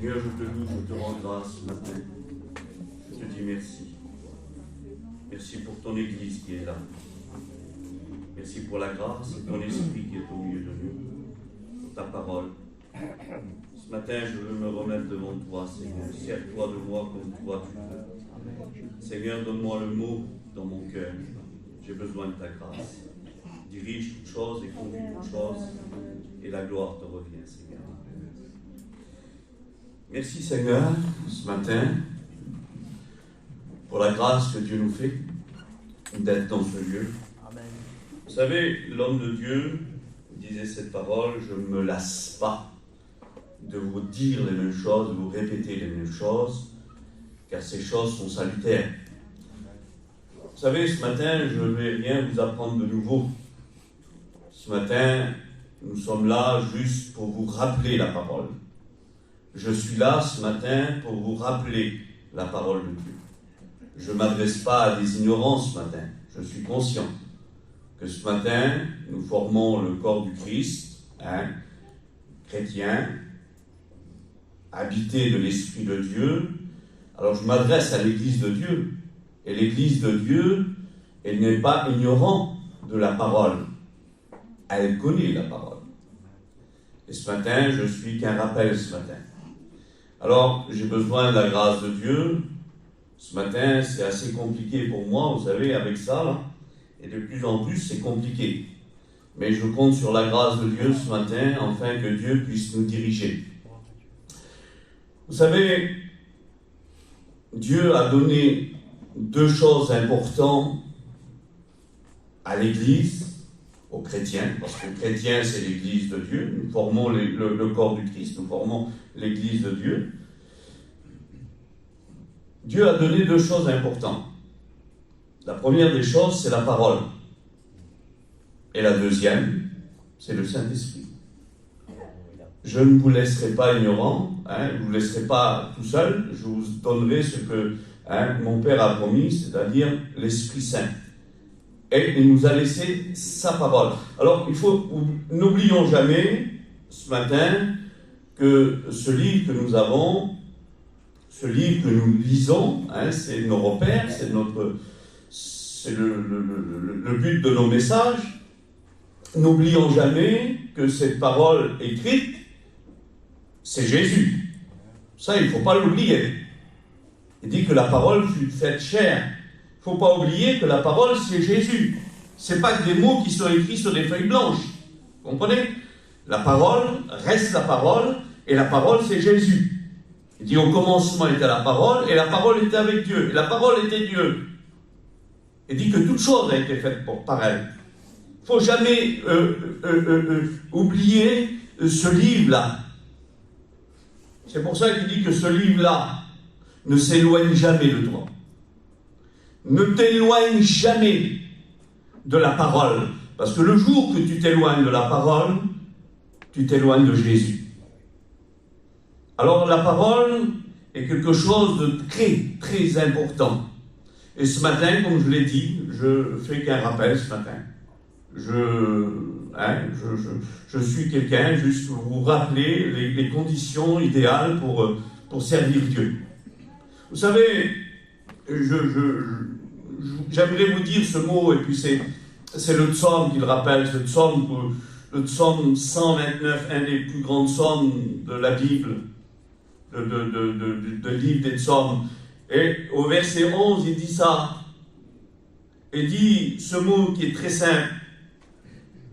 Seigneur, je te loue, je te rends grâce ce matin. Je te dis merci. Merci pour ton Église qui est là. Merci pour la grâce et ton esprit qui est au milieu de nous. Pour ta parole. Ce matin, je veux me remettre devant toi, Seigneur. Sers-toi de moi comme toi tu veux. Seigneur, donne-moi le mot dans mon cœur. J'ai besoin de ta grâce. Dirige toutes choses et conduis toutes choses. Et la gloire te revient, Seigneur. Merci, Seigneur, ce matin, pour la grâce que Dieu nous fait d'être dans ce lieu. Amen. Vous savez, l'homme de Dieu disait cette parole, je ne me lasse pas de vous dire les mêmes choses, de vous répéter les mêmes choses, car ces choses sont salutaires. Vous savez, ce matin, je ne vais rien vous apprendre de nouveau. Ce matin, nous sommes là juste pour vous rappeler la parole. Je suis là ce matin pour vous rappeler la parole de Dieu. Je ne m'adresse pas à des ignorants ce matin. Je suis conscient que ce matin, nous formons le corps du Christ, chrétien, habité de l'Esprit de Dieu. Alors je m'adresse à l'Église de Dieu. Et l'Église de Dieu, elle n'est pas ignorante de la parole. Elle connaît la parole. Et ce matin, je suis qu'un rappel ce matin. Alors, j'ai besoin de la grâce de Dieu. Ce matin, c'est assez compliqué pour moi, vous savez, avec ça, là. Et de plus en plus, c'est compliqué. Mais je compte sur la grâce de Dieu ce matin, afin que Dieu puisse nous diriger. Vous savez, Dieu a donné deux choses importantes à l'Église, aux chrétiens, parce que chrétien, c'est l'Église de Dieu. Nous formons le corps du Christ, nous formons l'Église de Dieu. Dieu a donné deux choses importantes. La première des choses, c'est la parole. Et la deuxième, c'est le Saint-Esprit. Je ne vous laisserai pas ignorant, je ne vous laisserai pas tout seul, je vous donnerai ce que mon Père a promis, c'est-à-dire l'Esprit Saint. Et il nous a laissé sa parole. Alors, n'oublions jamais, ce matin, que ce livre que nous avons, ce livre que nous lisons, c'est nos repères, c'est le but de nos messages. N'oublions jamais que cette parole écrite, c'est Jésus. Ça, il ne faut pas l'oublier. Il dit que la parole fut faite chair. Il ne faut pas oublier que la parole, c'est Jésus. Ce n'est pas que des mots qui sont écrits sur des feuilles blanches. Vous comprenez? La parole reste la parole, et la parole, c'est Jésus. Il dit, au commencement était la parole, et la parole était avec Dieu, et la parole était Dieu. Il dit que toute chose a été faite par elle. Il ne faut jamais oublier ce livre-là. C'est pour ça qu'il dit que ce livre-là ne s'éloigne jamais de toi. Ne t'éloigne jamais de la parole. Parce que le jour que tu t'éloignes de la parole, tu t'éloignes de Jésus. Alors la parole est quelque chose de très, très important. Et ce matin, comme je l'ai dit, je fais qu'un rappel ce matin. Je suis quelqu'un juste pour vous rappeler les conditions idéales pour servir Dieu. Vous savez, j'aimerais vous dire ce mot, et puis c'est le psaume qui le rappelle, le psaume 129, un des plus grands psaumes de la Bible, de livre des psaumes. Et au verset 11, il dit ça. Il dit ce mot qui est très simple.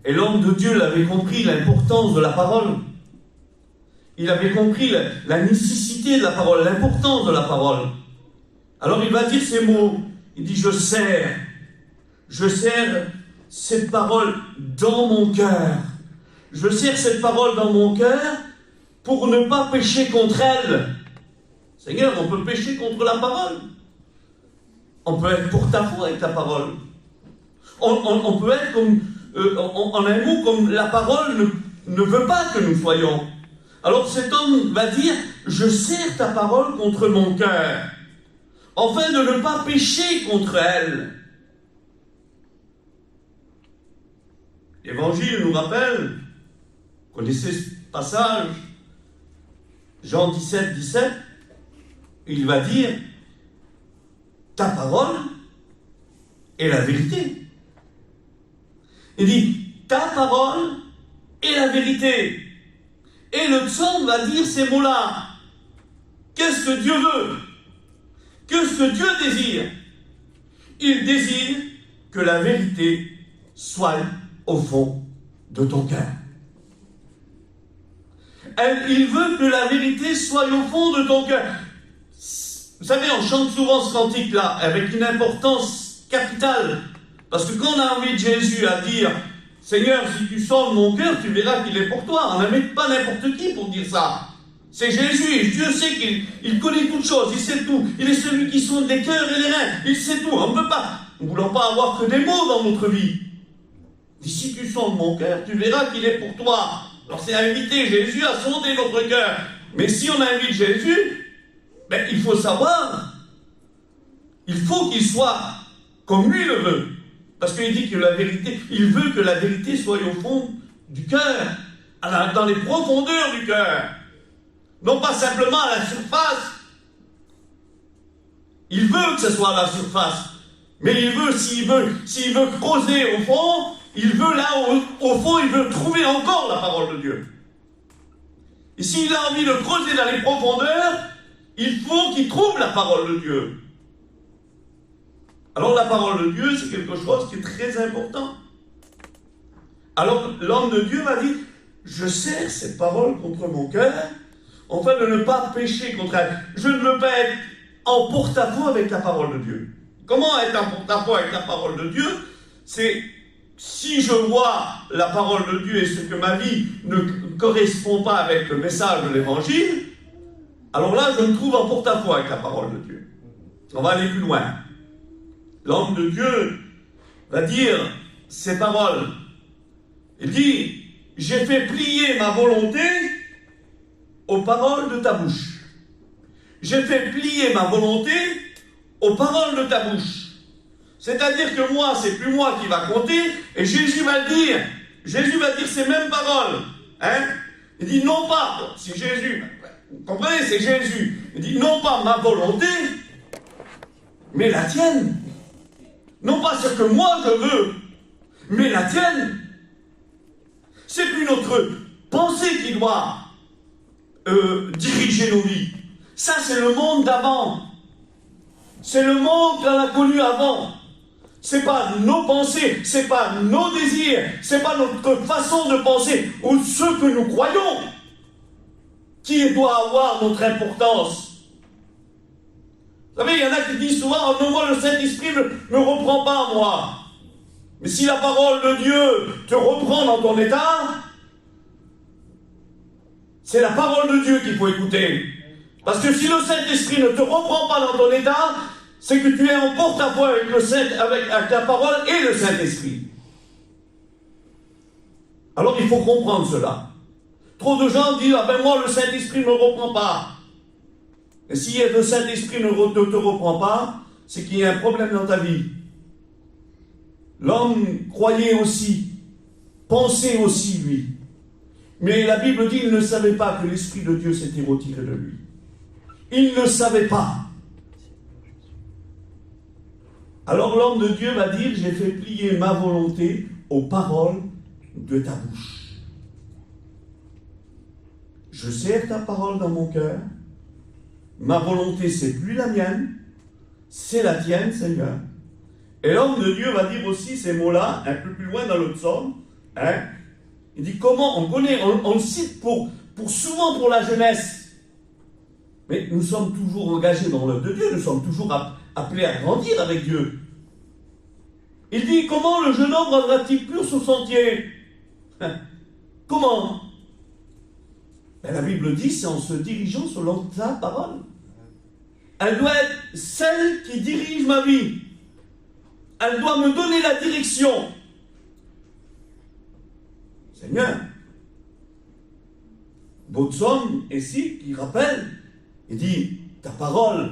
Et l'homme de Dieu l'avait compris, l'importance de la parole. Il avait compris la nécessité de la parole, l'importance de la parole. Alors il va dire ces mots. Il dit, je serre cette parole dans mon cœur. Je serre cette parole dans mon cœur pour ne pas pécher contre elle. Seigneur, on peut pécher contre la parole. On peut être pour ta foi avec ta parole. On peut être comme, en un mot, comme la parole ne veut pas que nous soyons. Alors cet homme va dire, je serre ta parole contre mon cœur, afin de ne pas pécher contre elle. L'Évangile nous rappelle, vous connaissez ce passage, Jean 17, 17, il va dire, ta parole est la vérité. Il dit, ta parole est la vérité. Et le psaume va dire ces mots-là. Qu'est-ce que Dieu veut? Qu'est-ce que Dieu désire? Il désire que la vérité soit au fond de ton cœur. Il veut que la vérité soit au fond de ton cœur. Vous savez, on chante souvent ce cantique-là avec une importance capitale. Parce que quand on a envie de Jésus à dire « Seigneur, si tu sondes mon cœur, tu verras qu'il est pour toi ». On n'invite pas n'importe qui pour dire ça. C'est Jésus, et Dieu sait qu'il connaît toutes choses, il sait tout. Il est celui qui sonde les cœurs et les reins, il sait tout. On ne peut pas, nous ne voulons pas avoir que des mots dans notre vie. Et si tu sondes mon cœur, tu verras qu'il est pour toi. Alors c'est inviter Jésus à sonder notre cœur. Mais si on invite Jésus, ben, il faut savoir, il faut qu'il soit comme lui le veut. Parce qu'il dit que la vérité, il veut que la vérité soit au fond du cœur, dans les profondeurs du cœur. Non pas simplement à la surface. Il veut que ce soit à la surface. Mais il veut, s'il veut creuser au fond, il veut là, au fond, il veut trouver encore la parole de Dieu. Et s'il a envie de creuser dans les profondeurs, il faut qu'il trouve la parole de Dieu. Alors la parole de Dieu, c'est quelque chose qui est très important. Alors l'homme de Dieu m'a dit, je serre cette parole contre mon cœur, afin de ne pas pécher contre elle. Je ne veux pas être en porte-à-faux avec la parole de Dieu. Comment être en porte-à-faux avec la parole de Dieu? C'est si je vois la parole de Dieu et ce que ma vie ne correspond pas avec le message de l'évangile, alors là, je me trouve en porte-à-faux avec la parole de Dieu. On va aller plus loin. L'homme de Dieu va dire ces paroles. Il dit, j'ai fait plier ma volonté aux paroles de ta bouche. J'ai fait plier ma volonté aux paroles de ta bouche. C'est-à-dire que moi, c'est plus moi qui va compter, et Jésus va le dire. Jésus va dire ces mêmes paroles. Hein? Il dit non pas, c'est Jésus. Vous comprenez, c'est Jésus. Il dit non pas ma volonté, mais la tienne. Non pas ce que moi je veux, mais la tienne. C'est plus notre pensée qui doit diriger nos vies. Ça, c'est le monde d'avant. C'est le monde qu'on a connu avant. C'est pas nos pensées, c'est pas nos désirs, c'est pas notre façon de penser ou ce que nous croyons qui doit avoir notre importance. Vous savez, il y en a qui disent souvent, oh non, moi le Saint-Esprit ne me reprend pas, moi. Mais si la parole de Dieu te reprend dans ton état, c'est la parole de Dieu qu'il faut écouter. Parce que si le Saint-Esprit ne te reprend pas dans ton état, c'est que tu es en porte-à-faux avec la parole et le Saint-Esprit. Alors il faut comprendre cela. Trop de gens disent, ah ben moi le Saint-Esprit ne me reprend pas. Et si le Saint-Esprit ne te reprend pas, c'est qu'il y a un problème dans ta vie. L'homme croyait aussi, pensait aussi lui. Mais la Bible dit qu'il ne savait pas que l'Esprit de Dieu s'était retiré de lui. Il ne savait pas. Alors l'homme de Dieu va dire, j'ai fait plier ma volonté aux paroles de ta bouche. Je serre ta parole dans mon cœur. Ma volonté, c'est plus la mienne, c'est la tienne, Seigneur. Et l'homme de Dieu va dire aussi ces mots-là, un peu plus loin dans le psaume. Hein? Il dit comment, on le cite souvent pour la jeunesse. Mais nous sommes toujours engagés dans l'œuvre de Dieu, nous sommes toujours appelés à grandir avec Dieu. Il dit, comment le jeune homme rendra-t-il pur son sentier? Comment? Ben, la Bible dit, c'est en se dirigeant selon sa parole. Elle doit être celle qui dirige ma vie. Elle doit me donner la direction. Seigneur, beau psaume ici qui rappelle, il dit, ta parole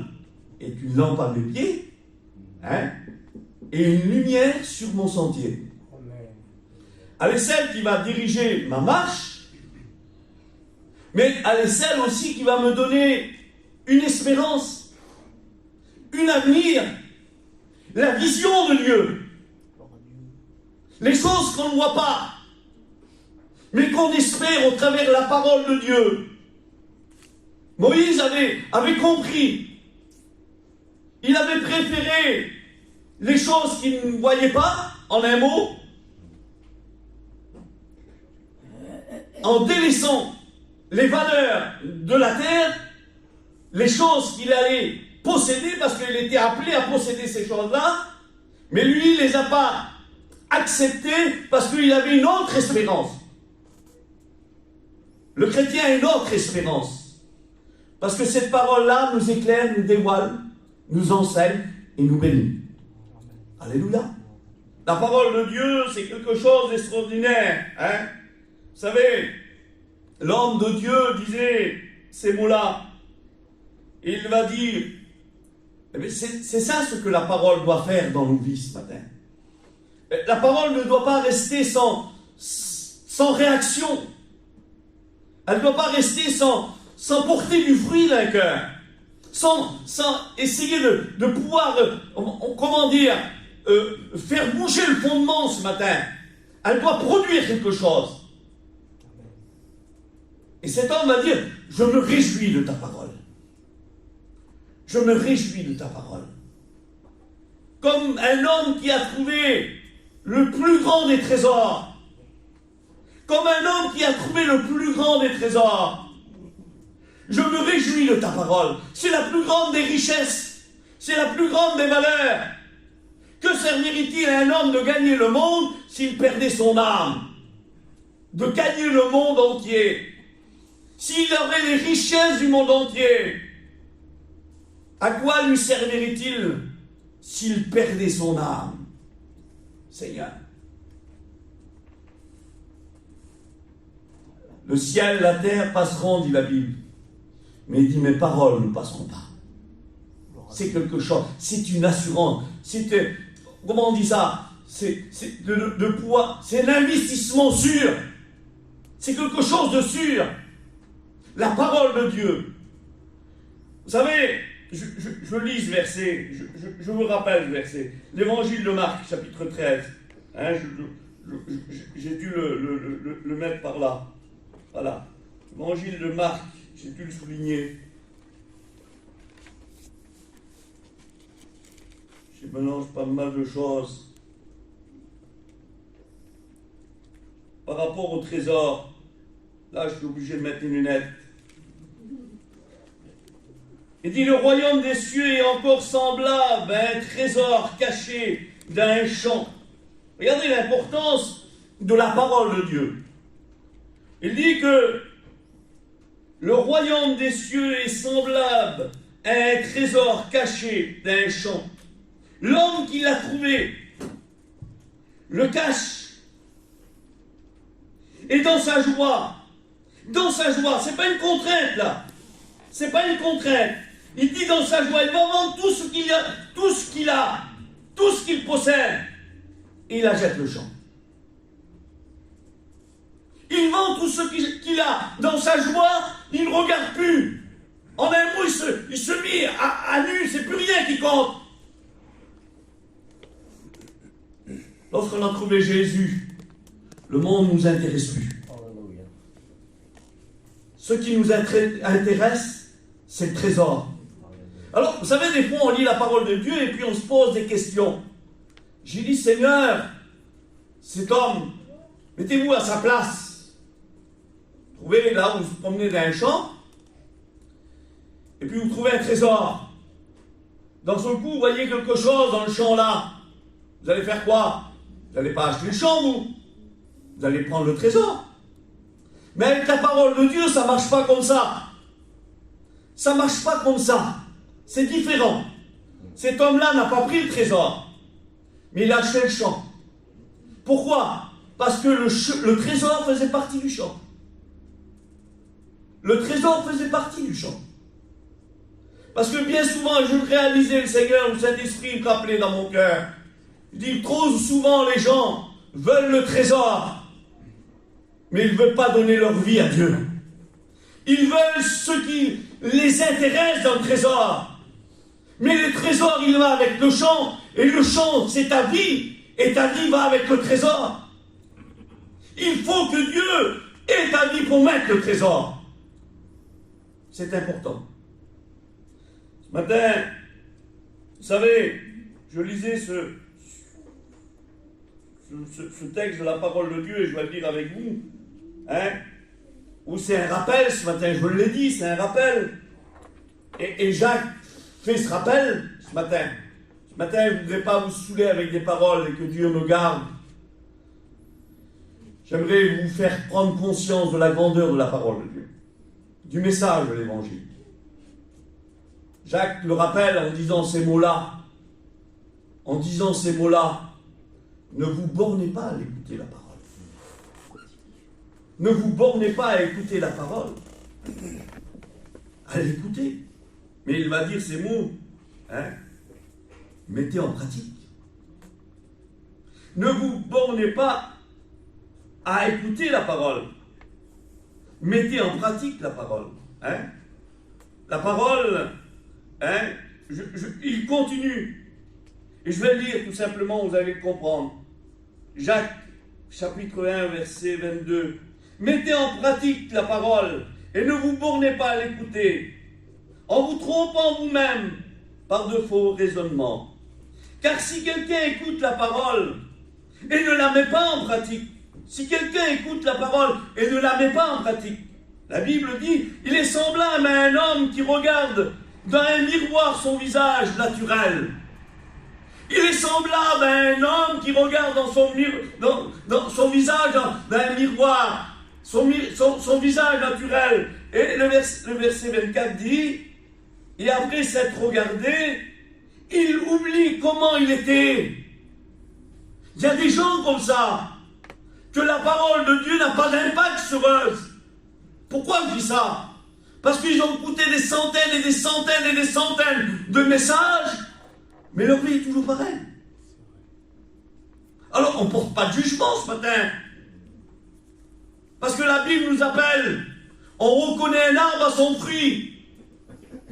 est une lampe à mes pieds, hein, et une lumière sur mon sentier. Elle est celle qui va diriger ma marche, mais elle est celle aussi qui va me donner une espérance, un avenir, la vision de Dieu. Les choses qu'on ne voit pas, mais qu'on espère au travers de la parole de Dieu. Moïse avait compris. Il avait préféré les choses qu'il ne voyait pas, en un mot, en délaissant les valeurs de la terre, les choses qu'il allait posséder, parce qu'il était appelé à posséder ces choses-là, mais lui, il ne les a pas acceptées parce qu'il avait une autre espérance. Le chrétien a une autre espérance, parce que cette parole-là nous éclaire, nous dévoile, nous enseigne et nous bénit. Alléluia. La parole de Dieu, c'est quelque chose d'extraordinaire. Hein? Vous savez, l'homme de Dieu disait ces mots-là. Il va dire, c'est ça ce que la parole doit faire dans nos vies ce matin. La parole ne doit pas rester sans réaction. Elle ne doit pas rester sans porter du fruit dans le cœur. Sans essayer de pouvoir, comment dire, faire bouger le fondement ce matin. Elle doit produire quelque chose. Et cet homme va dire, je me réjouis de ta parole. Je me réjouis de ta parole. Comme un homme qui a trouvé le plus grand des trésors. Comme un homme qui a trouvé le plus grand des trésors. Je me réjouis de ta parole. C'est la plus grande des richesses. C'est la plus grande des valeurs. Que servirait-il à un homme de gagner le monde s'il perdait son âme? De gagner le monde entier. S'il aurait les richesses du monde entier, à quoi lui servirait-il s'il perdait son âme? Seigneur. Le ciel, la terre passeront, dit la Bible. Mais il dit, mes paroles ne passeront pas. C'est quelque chose, c'est une assurance. Comment on dit ça? C'est de pouvoir, c'est un investissement sûr. C'est quelque chose de sûr. La parole de Dieu. Vous savez, je lis ce verset, je vous rappelle ce verset. L'évangile de Marc, chapitre 13. Hein, j'ai dû le mettre par là. Voilà. L'évangile de Marc, j'ai dû le souligner. Je mélange pas mal de choses. Par rapport au trésor, là je suis obligé de mettre une lunette. Il dit, le royaume des cieux est encore semblable à un trésor caché dans un champ. Regardez l'importance de la parole de Dieu. Il dit que le royaume des cieux est semblable à un trésor caché dans un champ. L'homme qui l'a trouvé le cache. Et dans sa joie, c'est pas une contrainte là. C'est pas une contrainte. Il dit dans sa joie, il va vendre tout ce qu'il a, tout ce qu'il possède, et il achète le champ. Il vend tout ce qu'il a. Dans sa joie, il ne regarde plus. En un mot, il se met à nu, c'est plus rien qui compte. Lorsqu'on a trouvé Jésus, le monde ne nous intéresse plus. Ce qui nous intéresse, c'est le trésor. Alors, vous savez, des fois, on lit la parole de Dieu et puis on se pose des questions. J'ai dit, Seigneur, cet homme, mettez-vous à sa place. Trouvez là où vous vous promenez dans un champ, et puis vous trouvez un trésor. Dans ce coup, vous voyez quelque chose dans le champ là. Vous allez faire quoi? Vous n'allez pas acheter le champ, vous. Vous allez prendre le trésor. Mais avec la parole de Dieu, ça ne marche pas comme ça. Ça ne marche pas comme ça. C'est différent. Cet homme-là n'a pas pris le trésor, mais il a acheté le champ. Pourquoi? Parce que le trésor faisait partie du champ. Le trésor faisait partie du champ. Parce que bien souvent, je réalisais le Seigneur, le Saint-Esprit me rappelait dans mon cœur. Je dis, trop souvent les gens veulent le trésor, mais ils ne veulent pas donner leur vie à Dieu. Ils veulent ce qui les intéresse dans le trésor. Mais le trésor, il va avec le champ, et le champ, c'est ta vie, et ta vie va avec le trésor. Il faut que Dieu ait ta vie pour mettre le trésor. C'est important. Ce matin, vous savez, je lisais ce texte de la parole de Dieu, et je vais le dire avec vous, où c'est un rappel ce matin, je vous l'ai dit, c'est un rappel. Et Jacques fait ce rappel ce matin. Ce matin, je ne voudrais pas vous saouler avec des paroles, et que Dieu me garde. J'aimerais vous faire prendre conscience de la grandeur de la parole de Dieu, du message de l'Évangile. Jacques le rappelle en disant ces mots-là. En disant ces mots-là, ne vous bornez pas à écouter la parole. Ne vous bornez pas à écouter la parole. À l'écouter. Mais il va dire ces mots. Mettez en pratique. Ne vous bornez pas à écouter la parole. Mettez en pratique la parole. La parole, il continue. Et je vais le lire tout simplement, vous allez le comprendre. Jacques, chapitre 1, verset 22. Mettez en pratique la parole et ne vous bornez pas à l'écouter, en vous trompant vous-même par de faux raisonnements. Car si quelqu'un écoute la parole et ne la met pas en pratique, si quelqu'un écoute la parole et ne la met pas en pratique, la Bible dit, il est semblable à un homme qui regarde dans un miroir son visage naturel. Il est semblable à un homme qui regarde dans son son visage dans un miroir, son visage naturel. Et le verset 24 dit, et après s'être regardé, il oublie comment il était. Il y a des gens comme ça, que la parole de Dieu n'a pas d'impact sur eux. Pourquoi je dis ça? Parce qu'ils ont écouté des centaines et des centaines et des centaines de messages, mais leur vie est toujours pareil. Alors on ne porte pas de jugement ce matin. Parce que la Bible nous appelle, on reconnaît un arbre à son fruit.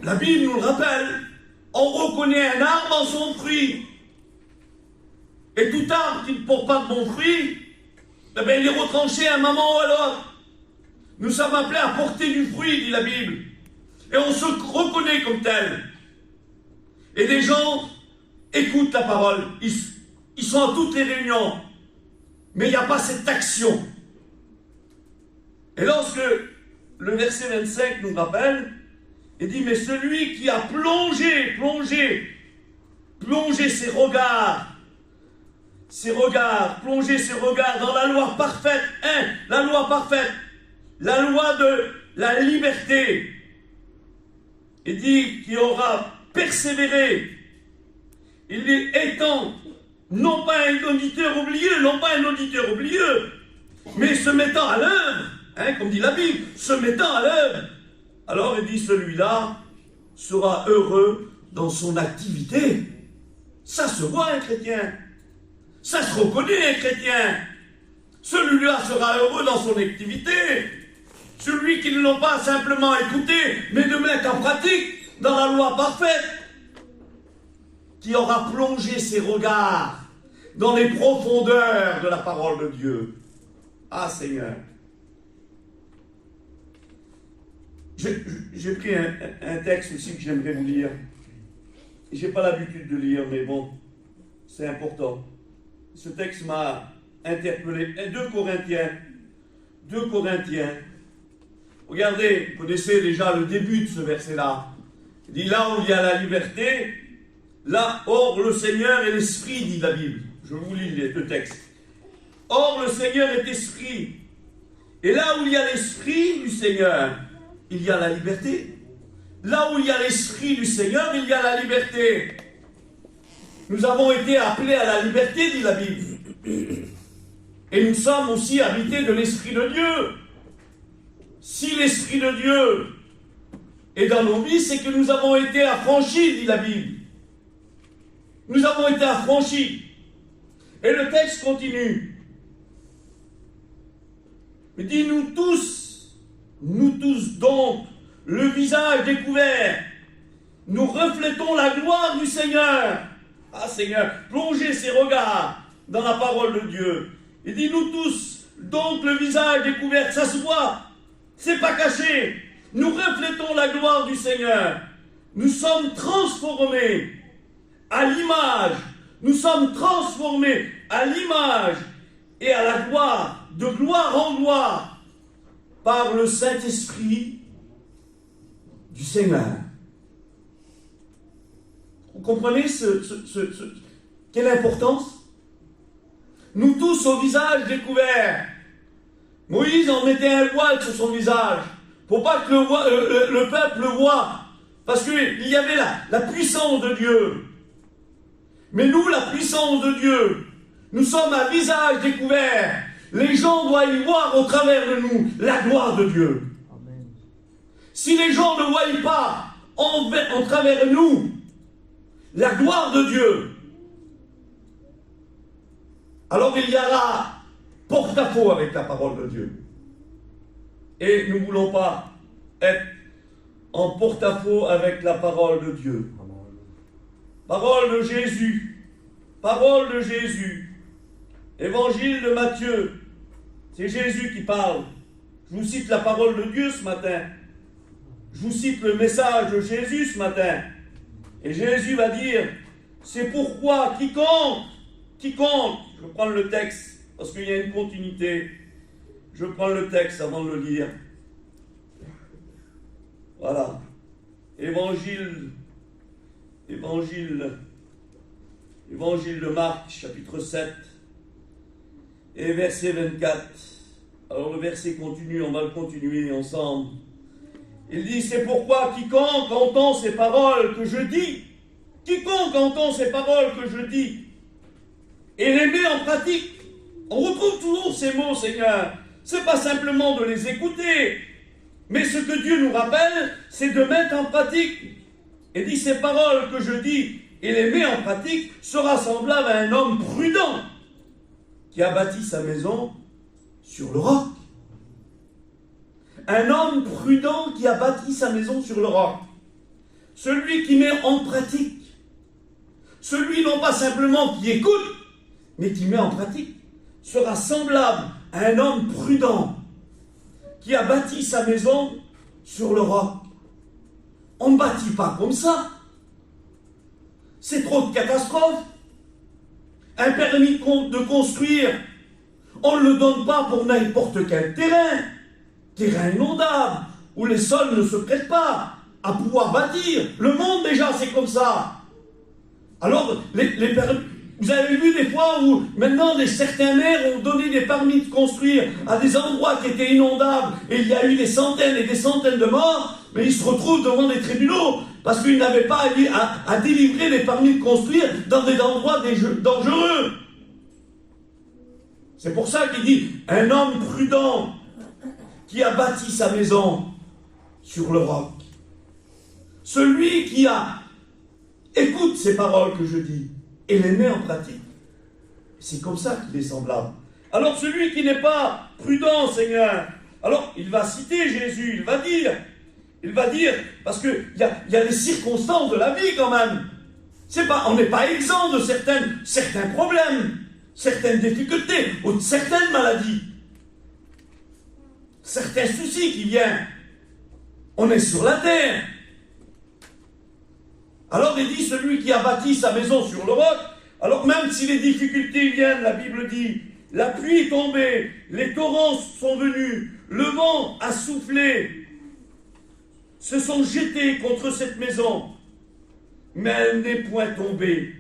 La Bible nous le rappelle, on reconnaît un arbre à son fruit. Et tout arbre qui ne porte pas de bon fruit, il est retranché à un moment ou à l'autre. Nous sommes appelés à porter du fruit, dit la Bible. Et on se reconnaît comme tel. Et des gens écoutent la parole. Ils sont à toutes les réunions. Mais il n'y a pas cette action. Et lorsque le verset 25 nous rappelle, il dit, mais celui qui a plongé ses regards dans la loi parfaite, la loi parfaite, la loi de la liberté, il dit qu'il aura persévéré, il dit étant non pas un auditeur oublieux, mais se mettant à l'œuvre, comme dit la Bible, se mettant à l'œuvre, alors il dit celui-là sera heureux dans son activité. Ça se voit un chrétien, ça se reconnaît un chrétien. Celui-là sera heureux dans son activité. Celui qui ne l'a pas simplement écouté, mais de mettre en pratique dans la loi parfaite, qui aura plongé ses regards dans les profondeurs de la parole de Dieu. Ah Seigneur. J'ai pris un texte aussi que j'aimerais vous lire. Je n'ai pas l'habitude de lire, mais bon, c'est important. Ce texte m'a interpellé. 2 Corinthiens. Regardez, vous connaissez déjà le début de ce verset-là. Il dit, là où il y a la liberté, là, or le Seigneur est l'Esprit, dit la Bible. Je vous lis les 2 textes. Or le Seigneur est Esprit. Et là où il y a l'Esprit du Seigneur, il y a la liberté. Là où il y a l'Esprit du Seigneur, il y a la liberté. Nous avons été appelés à la liberté, dit la Bible. Et nous sommes aussi habités de l'Esprit de Dieu. Si l'Esprit de Dieu est dans nos vies, c'est que nous avons été affranchis, dit la Bible. Nous avons été affranchis. Et le texte continue. Il dit, nous tous, Nous tous donc, le visage découvert, nous reflétons la gloire du Seigneur. Ah Seigneur, plongez ses regards dans la parole de Dieu. Il dit nous tous, donc le visage découvert, ça se voit, c'est pas caché. Nous reflétons la gloire du Seigneur. Nous sommes transformés à l'image. Nous sommes transformés à l'image et à la gloire, de gloire en gloire, par le Saint-Esprit du Seigneur. Vous comprenez quelle importance? Nous tous au visage découvert. Moïse en mettait un voile sur son visage pour pas que le peuple le voie, parce qu'il y avait la puissance de Dieu. Mais nous, la puissance de Dieu, nous sommes à visage découvert. Les gens doivent y voir au travers de nous la gloire de Dieu. Amen. Si les gens ne voient pas en travers de nous la gloire de Dieu, alors il y aura porte-à-faux avec la parole de Dieu. Et nous ne voulons pas être en porte-à-faux avec la parole de Dieu. Parole de Jésus. Parole de Jésus. Évangile de Matthieu. C'est Jésus qui parle. Je vous cite la parole de Dieu ce matin. Je vous cite le message de Jésus ce matin. Et Jésus va dire, c'est pourquoi quiconque, je vais prendre le texte, parce qu'il y a une continuité. Je prends le texte avant de le lire. Voilà. Évangile de Marc, chapitre 7, et verset 24. Alors le verset continue, on va le continuer ensemble. Il dit, c'est pourquoi quiconque entend ces paroles que je dis, et les met en pratique. On retrouve toujours ces mots, Seigneur. C'est pas simplement de les écouter, mais ce que Dieu nous rappelle, c'est de mettre en pratique. Et dit, ces paroles que je dis et les met en pratique sera semblable à un homme prudent qui a bâti sa maison sur le roc. Un homme prudent qui a bâti sa maison sur le roc. Celui qui met en pratique. Celui non pas simplement qui écoute, mais qui met en pratique, sera semblable à un homme prudent qui a bâti sa maison sur le roc. On ne bâtit pas comme ça. C'est trop de catastrophes. Un permis de construire, on ne le donne pas pour n'importe quel terrain inondable, où les sols ne se prêtent pas à pouvoir bâtir. Le monde déjà c'est comme ça. Alors, vous avez vu des fois où maintenant certains maires ont donné des permis de construire à des endroits qui étaient inondables et il y a eu des centaines et des centaines de morts, mais ils se retrouvent devant des tribunaux parce qu'ils n'avaient pas à délivrer des permis de construire dans des endroits dangereux. C'est pour ça qu'il dit un homme prudent qui a bâti sa maison sur le roc. Celui qui écoute ces paroles que je dis et les met en pratique. C'est comme ça qu'il est semblable. Alors celui qui n'est pas prudent, Seigneur, alors il va citer Jésus, il va dire, parce qu'il y a les circonstances de la vie quand même. On n'est pas exempt de certains problèmes, certaines difficultés, ou de certaines maladies, certains soucis qui viennent. On est sur la terre. Alors il dit, celui qui a bâti sa maison sur le roc, alors même si les difficultés viennent, la Bible dit, la pluie est tombée, les torrents sont venus, le vent a soufflé, se sont jetés contre cette maison, mais elle n'est point tombée,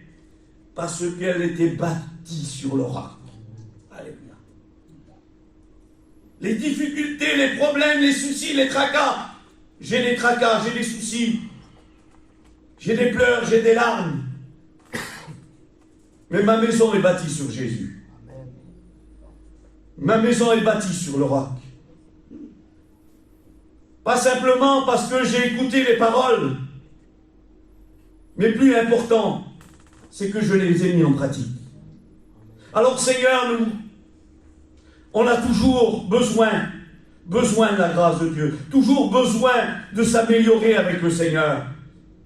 parce qu'elle était bâtie sur le roc. Alléluia. Les difficultés, les problèmes, les soucis, les tracas, j'ai des tracas, j'ai des soucis, j'ai des pleurs, j'ai des larmes. Mais ma maison est bâtie sur Jésus. Ma maison est bâtie sur le roc. Pas simplement parce que j'ai écouté les paroles, mais plus important, c'est que je les ai mis en pratique. Alors Seigneur, on a toujours besoin besoin de la grâce de Dieu, toujours besoin de s'améliorer avec le Seigneur.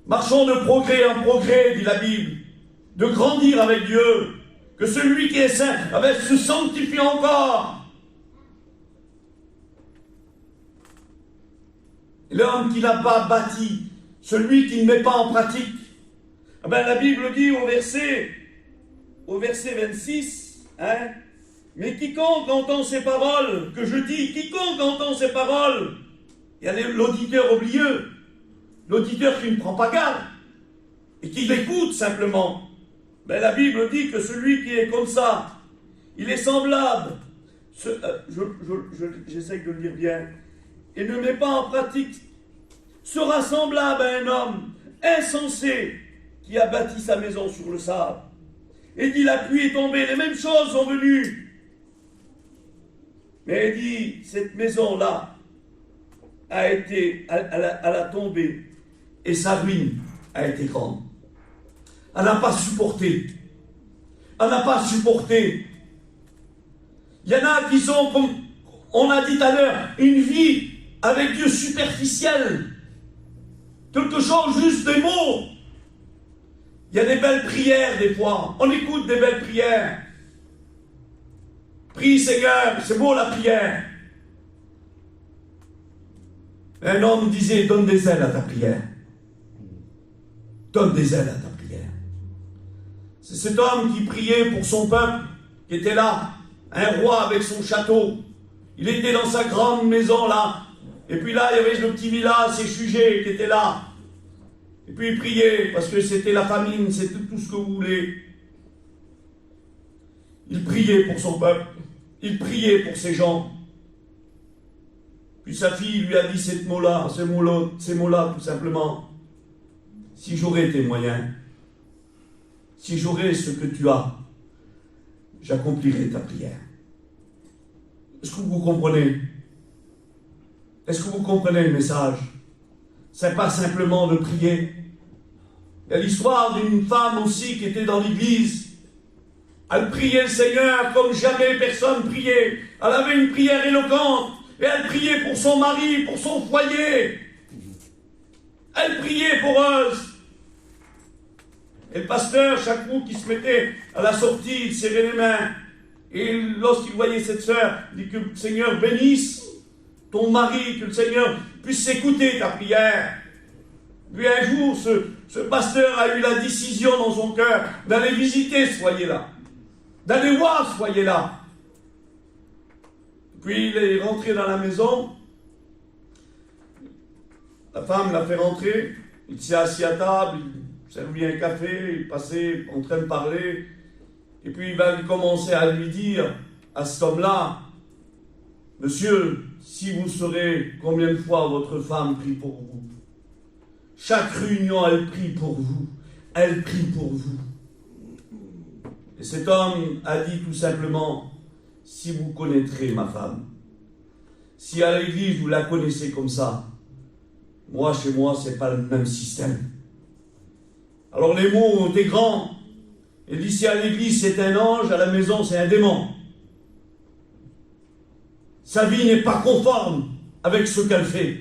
Marchons de progrès en progrès, dit la Bible, de grandir avec Dieu, que celui qui est saint se sanctifie encore. L'homme qui n'a pas bâti, celui qui ne met pas en pratique. La Bible dit au verset 26, mais quiconque entend ces paroles, que je dis, quiconque entend ces paroles, il y a l'auditeur oublieux, l'auditeur qui ne prend pas garde, et qui l'écoute simplement. La Bible dit que celui qui est comme ça, il est semblable, j'essaie de le dire bien, et ne met pas en pratique, sera semblable à un homme insensé qui a bâti sa maison sur le sable. Et dit, la pluie est tombée, les mêmes choses sont venues. Mais il dit, cette maison-là a été, elle a tombé, et sa ruine a été grande. Elle n'a pas supporté. Elle n'a pas supporté. Il y en a qui sont, comme on a dit tout à l'heure, une vie avec Dieu superficielle. Quelque chose, juste des mots. Il y a des belles prières des fois. On écoute des belles prières. Prie Seigneur, c'est beau la prière. Un homme disait, donne des ailes à ta prière. Donne des ailes à ta prière. C'est cet homme qui priait pour son peuple, qui était là, un roi avec son château. Il était dans sa grande maison là. Et puis là, il y avait le petit village, ses sujets qui étaient là. Et puis il priait, parce que c'était la famine, c'était tout ce que vous voulez. Il priait pour son peuple. Il priait pour ses gens. Puis sa fille lui a dit ces mots-là, tout simplement. Si j'aurais tes moyens, si j'aurais ce que tu as, j'accomplirais ta prière. Est-ce que vous comprenez? Est-ce que vous comprenez le message? C'est pas simplement de prier. Il y a l'histoire d'une femme aussi qui était dans l'église. Elle priait le Seigneur comme jamais personne priait. Elle avait une prière éloquente. Et elle priait pour son mari, pour son foyer. Elle priait pour eux. Et le pasteur, chaque coup qui se mettait à la sortie, il serrait les mains. Et lorsqu'il voyait cette sœur, il dit que le Seigneur bénisse ton mari, que le Seigneur puisse écouter ta prière. Puis un jour, ce pasteur a eu la décision dans son cœur d'aller visiter ce foyer-là, d'aller voir ce foyer-là. Puis il est rentré dans la maison, la femme l'a fait rentrer, il s'est assis à table, il servait un café, il passait en train de parler, et puis il va commencer à lui dire à cet homme-là, monsieur, si vous saurez combien de fois votre femme prie pour vous. Chaque réunion, elle prie pour vous. Elle prie pour vous. Et cet homme a dit tout simplement, si vous connaîtrez ma femme, si à l'église vous la connaissez comme ça, moi, chez moi, c'est pas le même système. Alors les mots ont été grands. Il dit, si à l'église c'est un ange, à la maison c'est un démon. Sa vie n'est pas conforme avec ce qu'elle fait.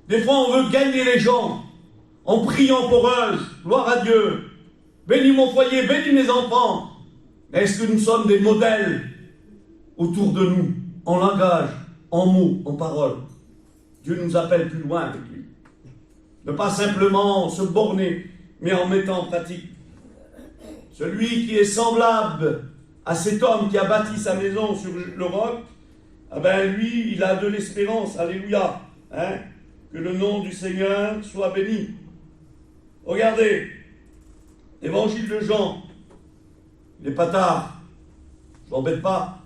Des fois, on veut gagner les gens en priant pour eux. Gloire à Dieu. Bénis mon foyer, bénis mes enfants. Mais est-ce que nous sommes des modèles autour de nous, en langage, en mots, en paroles? Dieu nous appelle plus loin avec lui. Ne pas simplement se borner, mais en mettant en pratique. Celui qui est semblable à cet homme qui a bâti sa maison sur le roc, lui, il a de l'espérance. Alléluia. Que le nom du Seigneur soit béni. Regardez, Évangile de Jean, il n'est pas tard, je m'embête pas.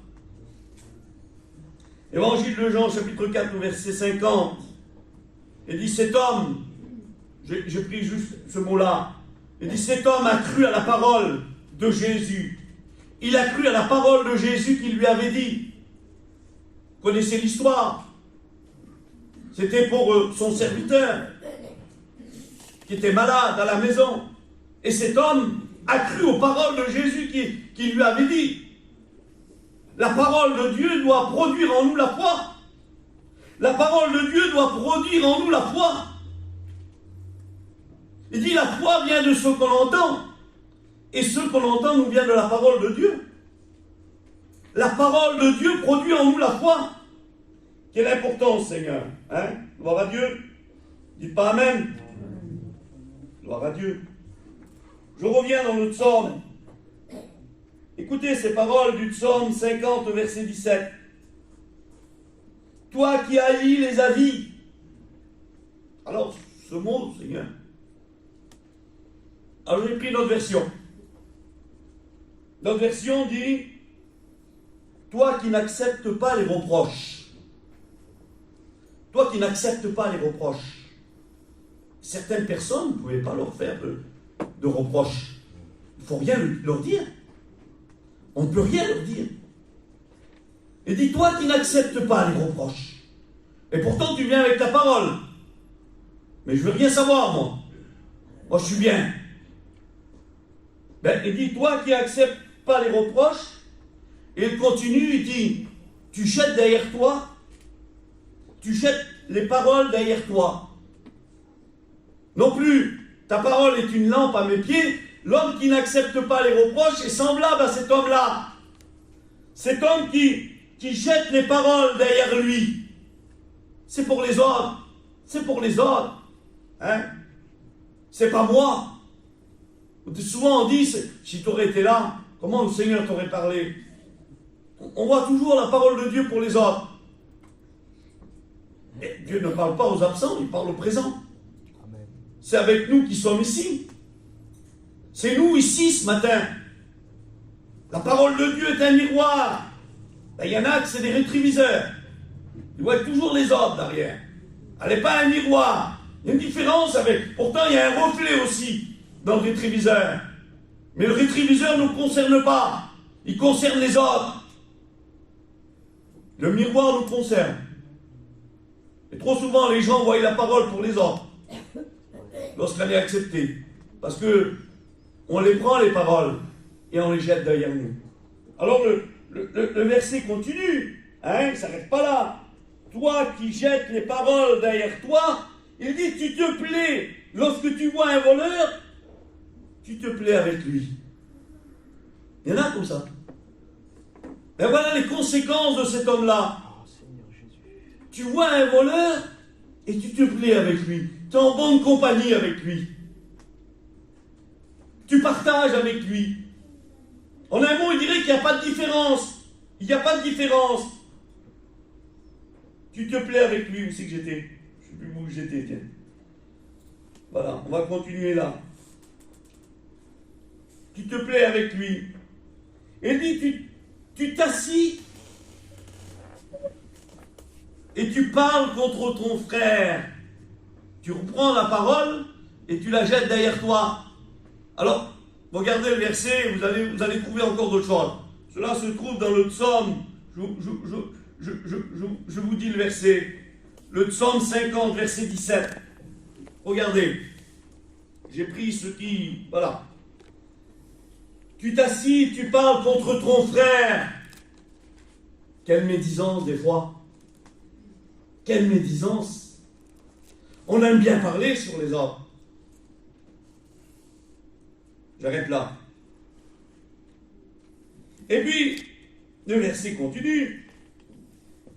Évangile de Jean, chapitre 4, verset 50, il dit, cet homme, j'ai pris juste ce mot-là, il dit, cet homme a cru à la parole de Jésus. Il a cru à la parole de Jésus qui lui avait dit. Vous connaissez l'histoire? C'était pour son serviteur qui était malade à la maison. Et cet homme a cru aux paroles de Jésus qui lui avait dit. La parole de Dieu doit produire en nous la foi. La parole de Dieu doit produire en nous la foi. Il dit la foi vient de ce qu'on entend. Et ce qu'on entend nous vient de la parole de Dieu. La parole de Dieu produit en nous la foi. Quelle importance, Seigneur. Hein? Gloire à Dieu. Dites pas Amen. Gloire à Dieu. Je reviens dans le psaume. Écoutez ces paroles du psaume 50, verset 17. Toi qui haïs les avis. Alors, ce mot, Seigneur. Alors, j'ai pris notre version. Notre version dit toi qui n'acceptes pas les reproches. Toi qui n'acceptes pas les reproches. Certaines personnes, vous ne pouvez pas leur faire de reproches. Il ne faut rien leur dire. On ne peut rien leur dire. Et dis toi qui n'acceptes pas les reproches. Et pourtant tu viens avec ta parole. Mais je veux rien savoir, moi. Moi je suis bien. Et dis toi qui n'acceptes pas les reproches. Et il continue, il dit tu jettes derrière toi. Tu jettes les paroles derrière toi. Non plus, ta parole est une lampe à mes pieds. L'homme qui n'accepte pas les reproches est semblable à cet homme-là. Cet homme qui jette les paroles derrière lui. C'est pour les autres. C'est pour les autres. Hein? C'est pas moi. Souvent on dit, si tu aurais été là, comment le Seigneur t'aurait parlé? On voit toujours la parole de Dieu pour les autres. Mais Dieu ne parle pas aux absents, il parle au présent. C'est avec nous qui sommes ici. C'est nous ici ce matin. La parole de Dieu est un miroir. Il y en a que c'est des rétroviseurs. Ils voient toujours les autres derrière. Elle n'est pas un miroir. Il y a une différence avec. Pourtant, il y a un reflet aussi dans le rétroviseur. Mais le rétroviseur ne nous concerne pas. Il concerne les autres. Le miroir nous concerne. Et trop souvent, les gens voient la parole pour les autres. Lorsqu'elle est acceptée. Parce que on les prend les paroles et on les jette derrière nous. Alors le verset continue, hein, il ne s'arrête pas là. Toi qui jettes les paroles derrière toi, il dit tu te plais, lorsque tu vois un voleur, tu te plais avec lui. Il y en a comme ça. Et voilà les conséquences de cet homme-là. Tu vois un voleur et tu te plais avec lui. Tu es en bonne compagnie avec lui. Tu partages avec lui. En un mot, il dirait qu'il n'y a pas de différence. Il n'y a pas de différence. Tu te plais avec lui, où c'est que j'étais? Je ne sais plus où j'étais, tiens. Voilà, on va continuer là. Tu te plais avec lui. Et dit, tu t'assis et tu parles contre ton frère. Tu reprends la parole et tu la jettes derrière toi. Alors, regardez le verset, vous allez trouver encore d'autres choses. Cela se trouve dans le psaume, je vous dis le verset, le psaume 50, verset 17. Regardez, j'ai pris ce qui, voilà. Tu t'assis, tu parles contre ton frère. Quelle médisance des fois. Quelle médisance. On aime bien parler sur les autres. J'arrête là. Et puis, le verset continue.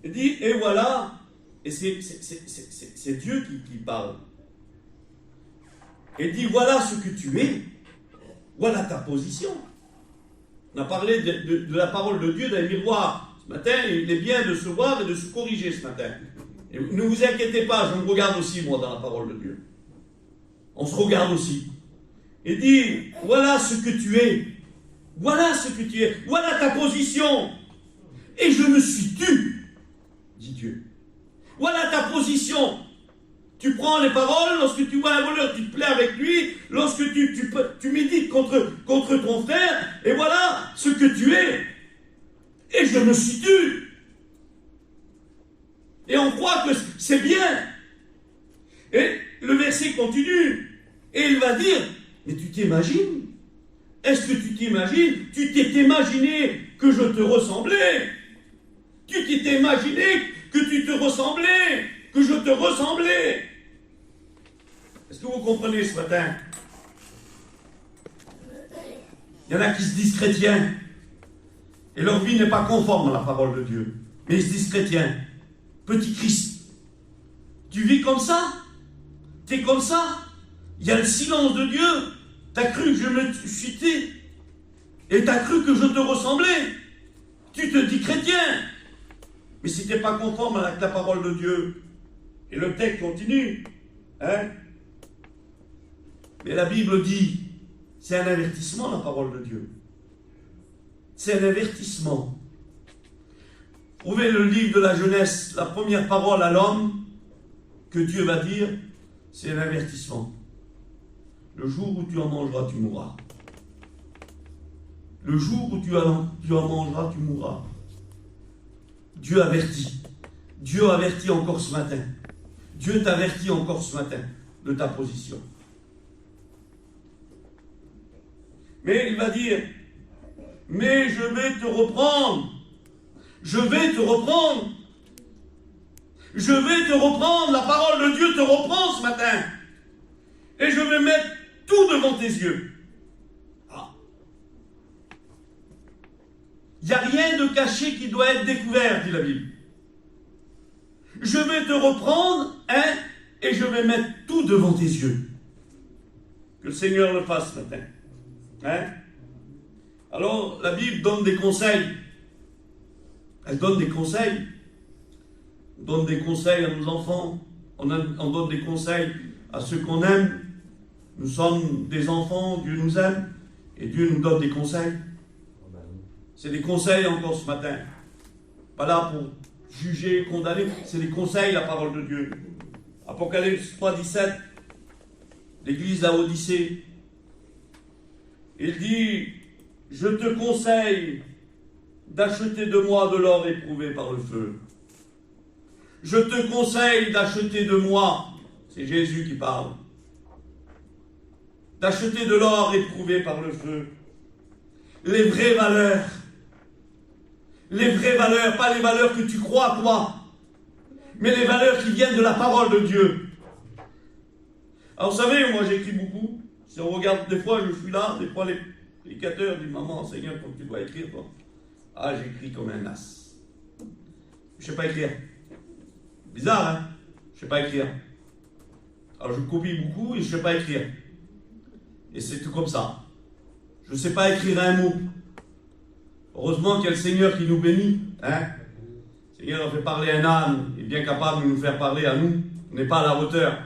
Il dit, et voilà, et c'est Dieu qui parle. Il dit, voilà ce que tu es. Voilà ta position. On a parlé de la parole de Dieu dans les miroirs. Ce matin, il est bien de se voir et de se corriger ce matin. Et ne vous inquiétez pas, je me regarde aussi, moi, dans la parole de Dieu. On se regarde aussi. Et dit, voilà ce que tu es. Voilà ce que tu es. Voilà ta position. Et je me suis tu, dit Dieu. Voilà ta position. Tu prends les paroles, lorsque tu vois un voleur, tu te plais avec lui. Lorsque tu médites contre ton frère. Et voilà ce que tu es. Et je me suis tu. Et on croit que c'est bien. Et le verset continue. Et il va dire, mais tu t'imagines? Est-ce que tu t'imagines? Tu t'es imaginé que je te ressemblais? Tu t'es imaginé que tu te ressemblais, que je te ressemblais. Est-ce que vous comprenez ce matin? Il y en a qui se disent chrétiens, et leur vie n'est pas conforme à la parole de Dieu. Mais ils se disent chrétiens. Petit Christ. Tu vis comme ça? Tu es comme ça? Il y a le silence de Dieu. Tu as cru que je me citais, et tu as cru que je te ressemblais. Tu te dis chrétien. Mais si tu n'es pas conforme à la parole de Dieu, et le texte continue, hein? Mais la Bible dit, c'est un avertissement la parole de Dieu. C'est un avertissement. Trouvez le livre de la Genèse, la première parole à l'homme que Dieu va dire, c'est un avertissement. Le jour où tu en mangeras, tu mourras. Le jour où tu en mangeras, tu mourras. Dieu avertit. Dieu avertit encore ce matin. Dieu t'avertit encore ce matin de ta position. Mais il va dire, mais je vais te reprendre. Je vais te reprendre. Je vais te reprendre. La parole de Dieu te reprend ce matin. Et je vais mettre tout devant tes yeux. Ah. Il n'y a rien de caché qui doit être découvert, dit la Bible. Je vais te reprendre, hein, et je vais mettre tout devant tes yeux. Que le Seigneur le fasse ce matin. Hein? Alors, la Bible donne des conseils. Elle donne des conseils. On donne des conseils à nos enfants. On donne des conseils à ceux qu'on aime. Nous sommes des enfants, Dieu nous aime. Et Dieu nous donne des conseils. C'est des conseils encore ce matin. Pas là pour juger, condamner. C'est des conseils, la parole de Dieu. Apocalypse 3:17. L'église Laodicée. Il dit, je te conseille d'acheter de moi de l'or éprouvé par le feu. Je te conseille d'acheter de moi, c'est Jésus qui parle, d'acheter de l'or éprouvé par le feu. Les vraies valeurs, pas les valeurs que tu crois toi, mais les valeurs qui viennent de la parole de Dieu. Alors vous savez, moi j'écris beaucoup. Si on regarde, des fois je suis là, des fois les prédicateurs disent, maman, Seigneur, comme tu dois écrire, toi. Ah, j'écris comme un as. Je ne sais pas écrire. Bizarre, hein? Je ne sais pas écrire. Alors je copie beaucoup et je ne sais pas écrire. Et c'est tout comme ça. Je ne sais pas écrire un mot. Heureusement qu'il y a le Seigneur qui nous bénit. Hein? Le Seigneur a fait parler un âne, il est bien capable de nous faire parler à nous. On n'est pas à la hauteur.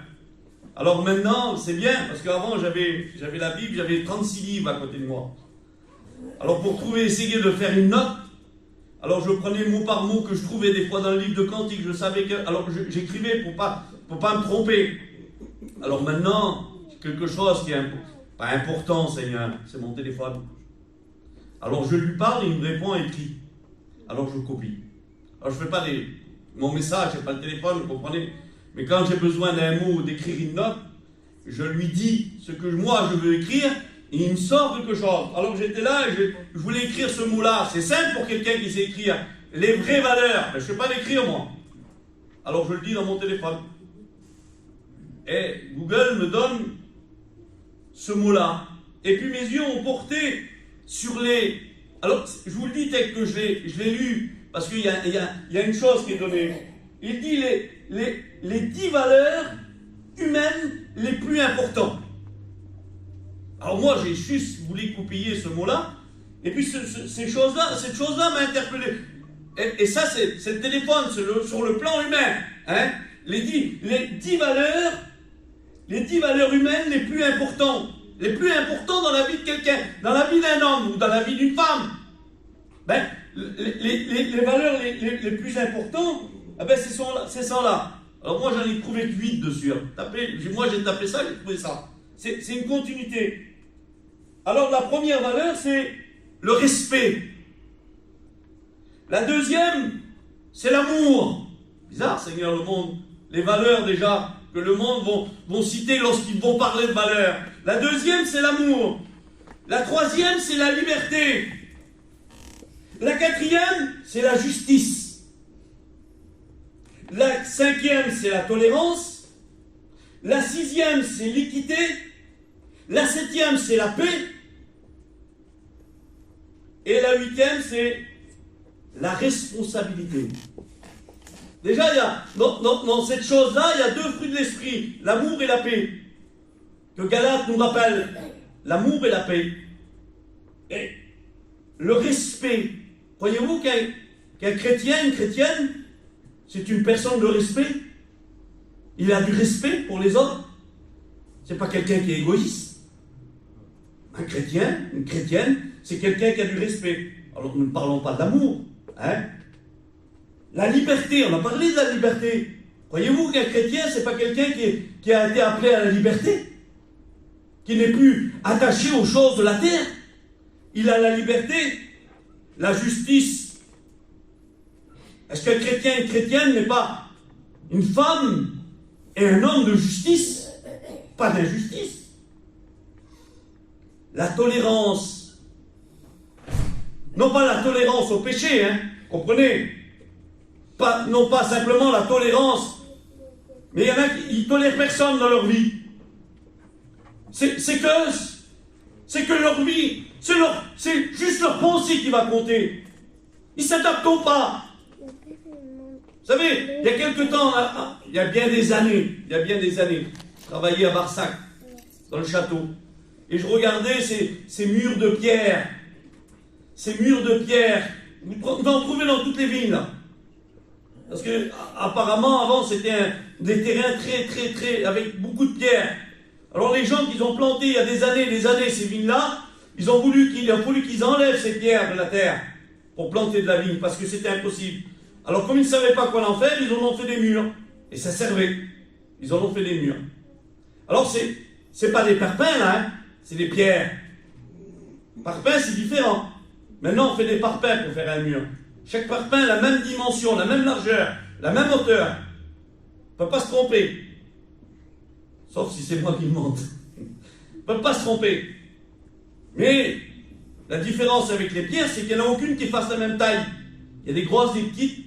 Alors maintenant, c'est bien, parce qu'avant j'avais la Bible, j'avais 36 livres à côté de moi. Alors pour essayer de faire une note, alors je prenais mot par mot que je trouvais des fois dans le livre de Cantique, je savais que... Alors j'écrivais pour pas me tromper. Alors maintenant, quelque chose qui est pas important, Seigneur, c'est mon téléphone. Alors je lui parle et il me répond écrit. Alors je copie. Alors je fais pas mon message, c'est pas le téléphone, vous comprenez? Mais quand j'ai besoin d'un mot ou d'écrire une note, je lui dis ce que moi je veux écrire et il me sort quelque chose. Alors j'étais là et je voulais écrire ce mot-là. C'est simple pour quelqu'un qui sait écrire. Les vraies valeurs. Mais je ne sais pas l'écrire moi. Alors je le dis dans mon téléphone. Et Google me donne ce mot-là. Et puis mes yeux ont porté sur les... Alors je vous le dis tel que je l'ai lu, parce qu'il y a une chose qui est donnée. Il dit les 10 valeurs humaines les plus importantes. Alors moi, j'ai juste voulu copier ce mot-là, et puis cette chose-là m'a interpellé. Et ça, c'est le téléphone, sur le plan humain. Hein? Les 10 valeurs humaines les plus importantes. Les plus importantes dans la vie de quelqu'un, dans la vie d'un homme ou dans la vie d'une femme. Ben, les valeurs les plus importantes, ah ben, c'est ça là. Alors moi j'en ai trouvé 8 dessus. Moi j'ai tapé ça, j'ai trouvé ça. C'est une continuité. Alors la première valeur c'est le respect. La deuxième c'est l'amour. Bizarre Seigneur, le monde. Les valeurs déjà que le monde vont citer lorsqu'ils vont parler de valeurs. La deuxième c'est l'amour. La troisième c'est la liberté. La quatrième c'est la justice. La cinquième, c'est la tolérance. La sixième, c'est l'équité. La septième, c'est la paix. Et la huitième, c'est la responsabilité. Déjà, dans cette chose-là, il y a deux fruits de l'esprit, l'amour et la paix. Que Galates nous rappelle, l'amour et la paix. Et le respect. Croyez-vous qu'un chrétien, une chrétienne, c'est une personne de respect? Il a du respect pour les autres. C'est pas quelqu'un qui est égoïste. Un chrétien, une chrétienne, c'est quelqu'un qui a du respect. Alors nous ne parlons pas d'amour. Hein? La liberté, on a parlé de la liberté. Croyez-vous qu'un chrétien, c'est pas quelqu'un qui a été appelé à la liberté? Qui n'est plus attaché aux choses de la terre? Il a la liberté, la justice. Est-ce qu'un chrétien, une chrétienne n'est pas une femme et un homme de justice? Pas d'injustice. La tolérance. Non pas la tolérance au péché, hein, comprenez? Non pas simplement la tolérance. Mais il y en a qui ne tolèrent personne dans leur vie. C'est que leur vie, c'est juste leur pensée qui va compter. Ils ne s'adaptent pas. Vous savez, il y a quelque temps, il y a bien des années, je travaillais à Barsac, dans le château, et je regardais ces murs de pierre. Ces murs de pierre, vous en trouvez dans toutes les villes, là. Parce que, apparemment, avant, c'était des terrains très, avec beaucoup de pierres. Alors, les gens qui ont planté il y a des années, ces vignes-là, il a fallu qu'ils enlèvent ces pierres de la terre pour planter de la vigne, parce que c'était impossible. Alors, comme ils ne savaient pas quoi en faire, ils en ont fait des murs. Et ça servait. Ils en ont fait des murs. Alors, c'est pas des parpaings, là, hein, c'est des pierres. Parpaing, c'est différent. Maintenant, on fait des parpaings pour faire un mur. Chaque parpaing a la même dimension, la même largeur, la même hauteur. On ne peut pas se tromper. Sauf si c'est moi qui mente. On ne peut pas se tromper. Mais la différence avec les pierres, c'est qu'il n'y en a aucune qui fasse la même taille. Il y a des grosses, des petites.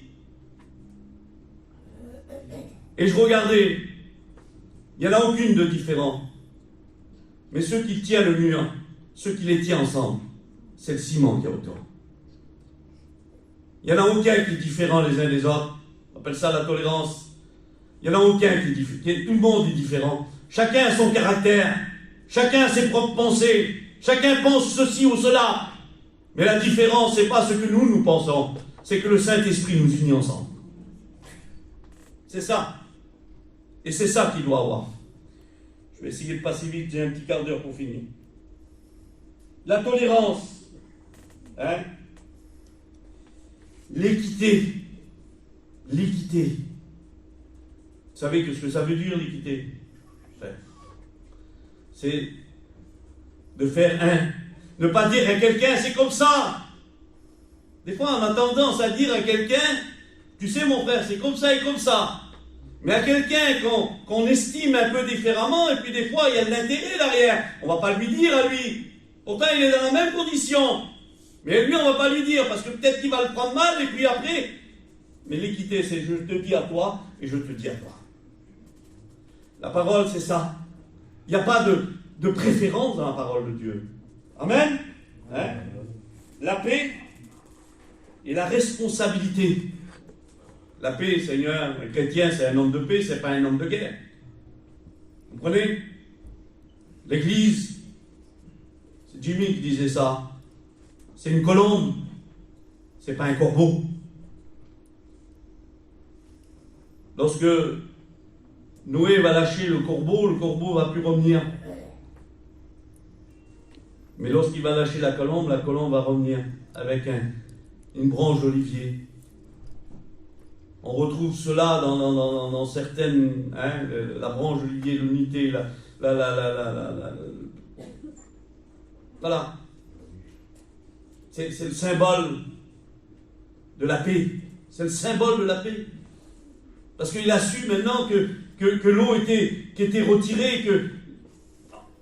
Et je regardais. Il n'y en a aucune de différent. Mais ceux qui tiennent le mur, ceux qui les tiennent ensemble, c'est le ciment qui a autour. Il n'y en a aucun qui est différent les uns des autres. On appelle ça la tolérance. Il n'y en a aucun qui est différent. Tout le monde est différent. Chacun a son caractère. Chacun a ses propres pensées. Chacun pense ceci ou cela. Mais la différence, ce n'est pas ce que nous pensons. C'est que le Saint-Esprit nous unit ensemble. C'est ça. Et c'est ça qu'il doit avoir. Je vais essayer de passer vite. J'ai un petit quart d'heure pour finir. La tolérance. Hein? L'équité. L'équité. Vous savez ce que ça veut dire, l'équité? C'est de faire un. Ne pas dire à quelqu'un, c'est comme ça. Des fois, on a tendance à dire à quelqu'un, tu sais mon frère, c'est comme ça et comme ça. Mais à quelqu'un qu'on estime un peu différemment, et puis des fois, il y a de l'intérêt derrière. On ne va pas lui dire à lui. Pourtant, il est dans la même condition. Mais lui, on ne va pas lui dire, parce que peut-être qu'il va le prendre mal, et puis après... Mais l'équité, c'est je te dis à toi, et je te dis à toi. La parole, c'est ça. Il n'y a pas de préférence dans la parole de Dieu. Amen, hein? La paix et la responsabilité. La paix, Seigneur, un chrétien, c'est un homme de paix, c'est pas un homme de guerre. Vous comprenez? L'Église, c'est Jimmy qui disait ça. C'est une colombe, c'est pas un corbeau. Lorsque Noé va lâcher le corbeau va plus revenir. Mais lorsqu'il va lâcher la colombe va revenir avec une branche d'olivier. On retrouve cela dans certaines, hein, la branche d'olivier, l'unité, voilà. C'est le symbole de la paix. C'est le symbole de la paix. Parce qu'il a su maintenant que l'eau était retirée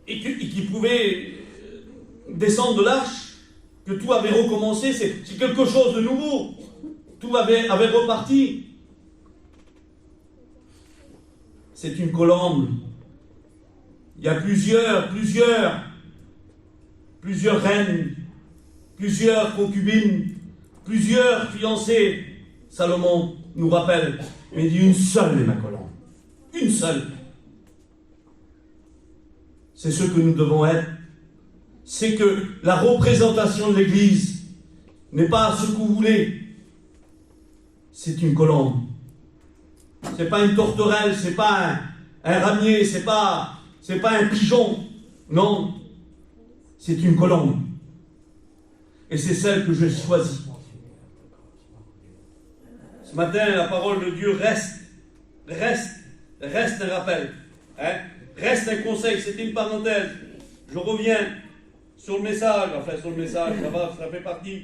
et qu'il pouvait descendre de l'arche, que tout avait recommencé. C'est quelque chose de nouveau. Tout avait reparti. c'est une colombe. Il y a plusieurs reines, plusieurs concubines, plusieurs fiancées. Salomon nous rappelle, mais il dit une seule est ma colombe. Une seule. C'est ce que nous devons être. C'est que la représentation de l'Église n'est pas ce que vous voulez. C'est une colombe. C'est pas une tourterelle, c'est pas un ramier, c'est pas un pigeon. Non. C'est une colombe. Et c'est celle que j'ai choisie. Ce matin, la parole de Dieu reste un rappel. Hein? Reste un conseil. C'était une parenthèse. Je reviens sur le message. Enfin, sur le message, ça fait partie.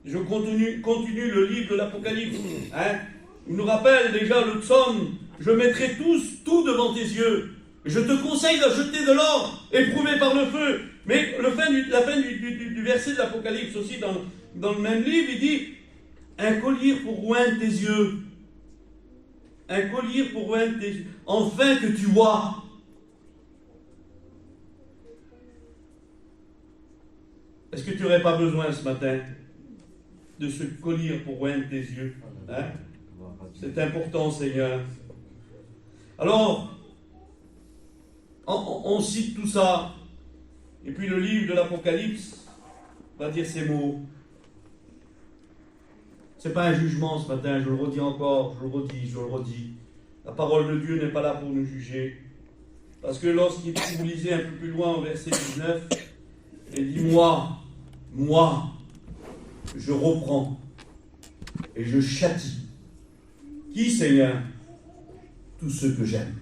Je continue le livre de l'Apocalypse. Hein? Il nous rappelle déjà le psaume. Je mettrai tout devant tes yeux. Je te conseille d'acheter de l'or éprouvé par le feu. Mais la fin du verset de l'Apocalypse aussi, dans le même livre, il dit un collier pour oindre tes yeux. Un collier pour oindre tes yeux. Enfin que tu vois. Est-ce que tu n'aurais pas besoin ce matin de ce collier pour oindre tes yeux? Hein? C'est important, Seigneur. Alors, on cite tout ça. Et puis le livre de l'Apocalypse va dire ces mots. Ce n'est pas un jugement ce matin, je le redis encore, je le redis. La parole de Dieu n'est pas là pour nous juger. Parce que lorsqu'il vous lisez un peu plus loin au verset 19, il dit moi, je reprends et je châtie. Qui, Seigneur? Tous ceux que j'aime.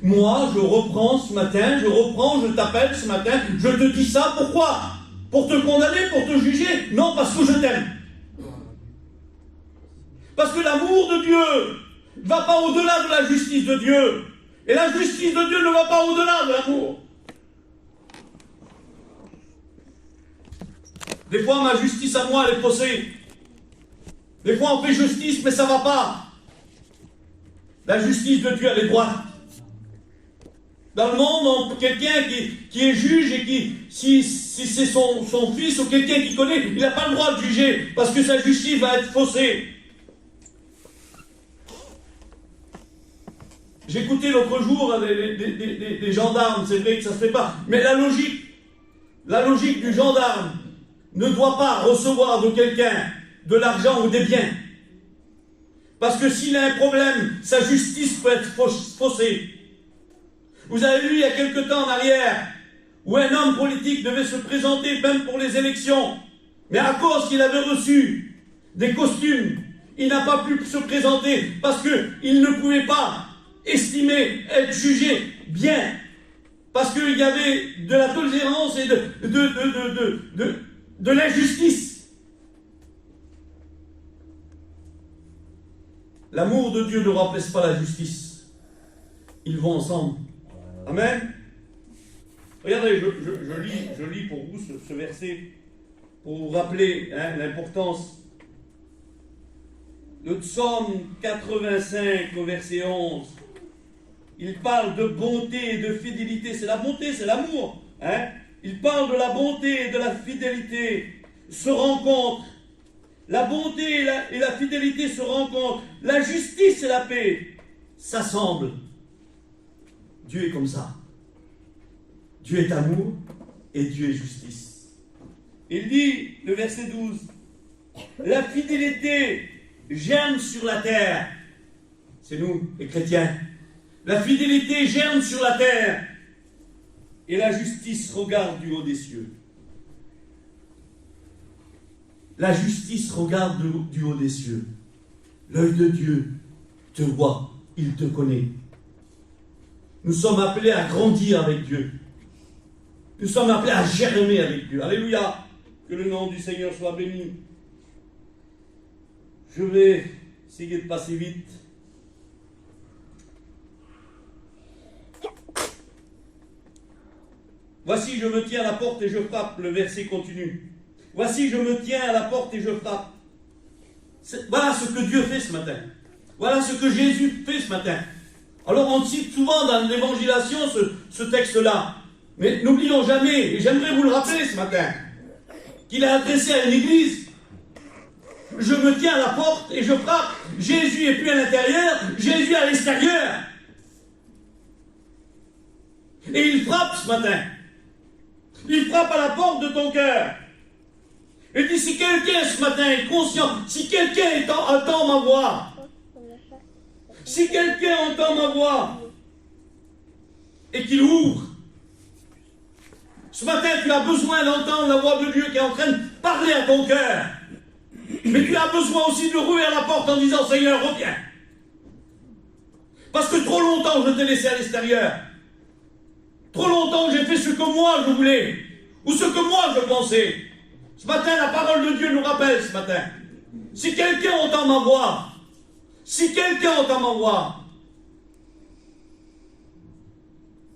Moi, je reprends ce matin, je t'appelle ce matin, je te dis ça, pourquoi? Pour te condamner, pour te juger? Non, parce que je t'aime. Parce que l'amour de Dieu ne va pas au-delà de la justice de Dieu. Et la justice de Dieu ne va pas au-delà de l'amour. Des fois, ma justice à moi, elle est faussée. Des fois, on fait justice, mais ça ne va pas. La justice de Dieu, elle est droite. Dans le monde, quelqu'un qui est juge et si c'est son fils ou quelqu'un qui connaît, il n'a pas le droit de juger parce que sa justice va être faussée. J'écoutais l'autre jour des gendarmes, c'est vrai que ça ne se fait pas, mais la logique du gendarme ne doit pas recevoir de quelqu'un de l'argent ou des biens. Parce que s'il a un problème, sa justice peut être faussée. Vous avez vu il y a quelque temps en arrière, où un homme politique devait se présenter même pour les élections, mais à cause qu'il avait reçu des costumes, il n'a pas pu se présenter parce qu'il ne pouvait pas estimer être jugé bien, parce qu'il y avait de la tolérance et de l'injustice. L'amour de Dieu ne remplace pas la justice. Ils vont ensemble. Amen. Regardez, je lis pour vous ce verset, pour vous rappeler l'importance. Le psaume 85 au verset 11, il parle de bonté et de fidélité. C'est la bonté, c'est l'amour. Il parle de la bonté et de la fidélité se rencontrent. La bonté et la fidélité se rencontrent. La justice et la paix s'assemblent. Dieu est comme ça. Dieu est amour et Dieu est justice. Il dit, le verset 12, la fidélité germe sur la terre. C'est nous, les chrétiens. La fidélité germe sur la terre et la justice regarde du haut des cieux. La justice regarde du haut des cieux. L'œil de Dieu te voit, il te connaît. Nous sommes appelés à grandir avec Dieu. Nous sommes appelés à germer avec Dieu. Alléluia. Que le nom du Seigneur soit béni. Je vais essayer de passer vite. Voici, je me tiens à la porte et je frappe. Le verset continue. Voici, je me tiens à la porte et je frappe. Voilà ce que Dieu fait ce matin. Voilà ce que Jésus fait ce matin. Alors on cite souvent dans l'évangélisation ce texte-là. Mais n'oublions jamais, et j'aimerais vous le rappeler ce matin, qu'il est adressé à une église. Je me tiens à la porte et je frappe. Jésus n'est plus à l'intérieur, Jésus est à l'extérieur. Et il frappe ce matin. Il frappe à la porte de ton cœur. Et dit, si quelqu'un ce matin est conscient, si quelqu'un entend ma voix, si quelqu'un entend ma voix et qu'il ouvre, ce matin tu as besoin d'entendre la voix de Dieu qui est en train de parler à ton cœur. Mais tu as besoin aussi de rouvrir la porte en disant, Seigneur, reviens. Parce que trop longtemps je t'ai laissé à l'extérieur. Trop longtemps j'ai fait ce que moi je voulais, ou ce que moi je pensais. Ce matin, la parole de Dieu nous rappelle ce matin. Si quelqu'un entend ma voix, si quelqu'un entend ma voix,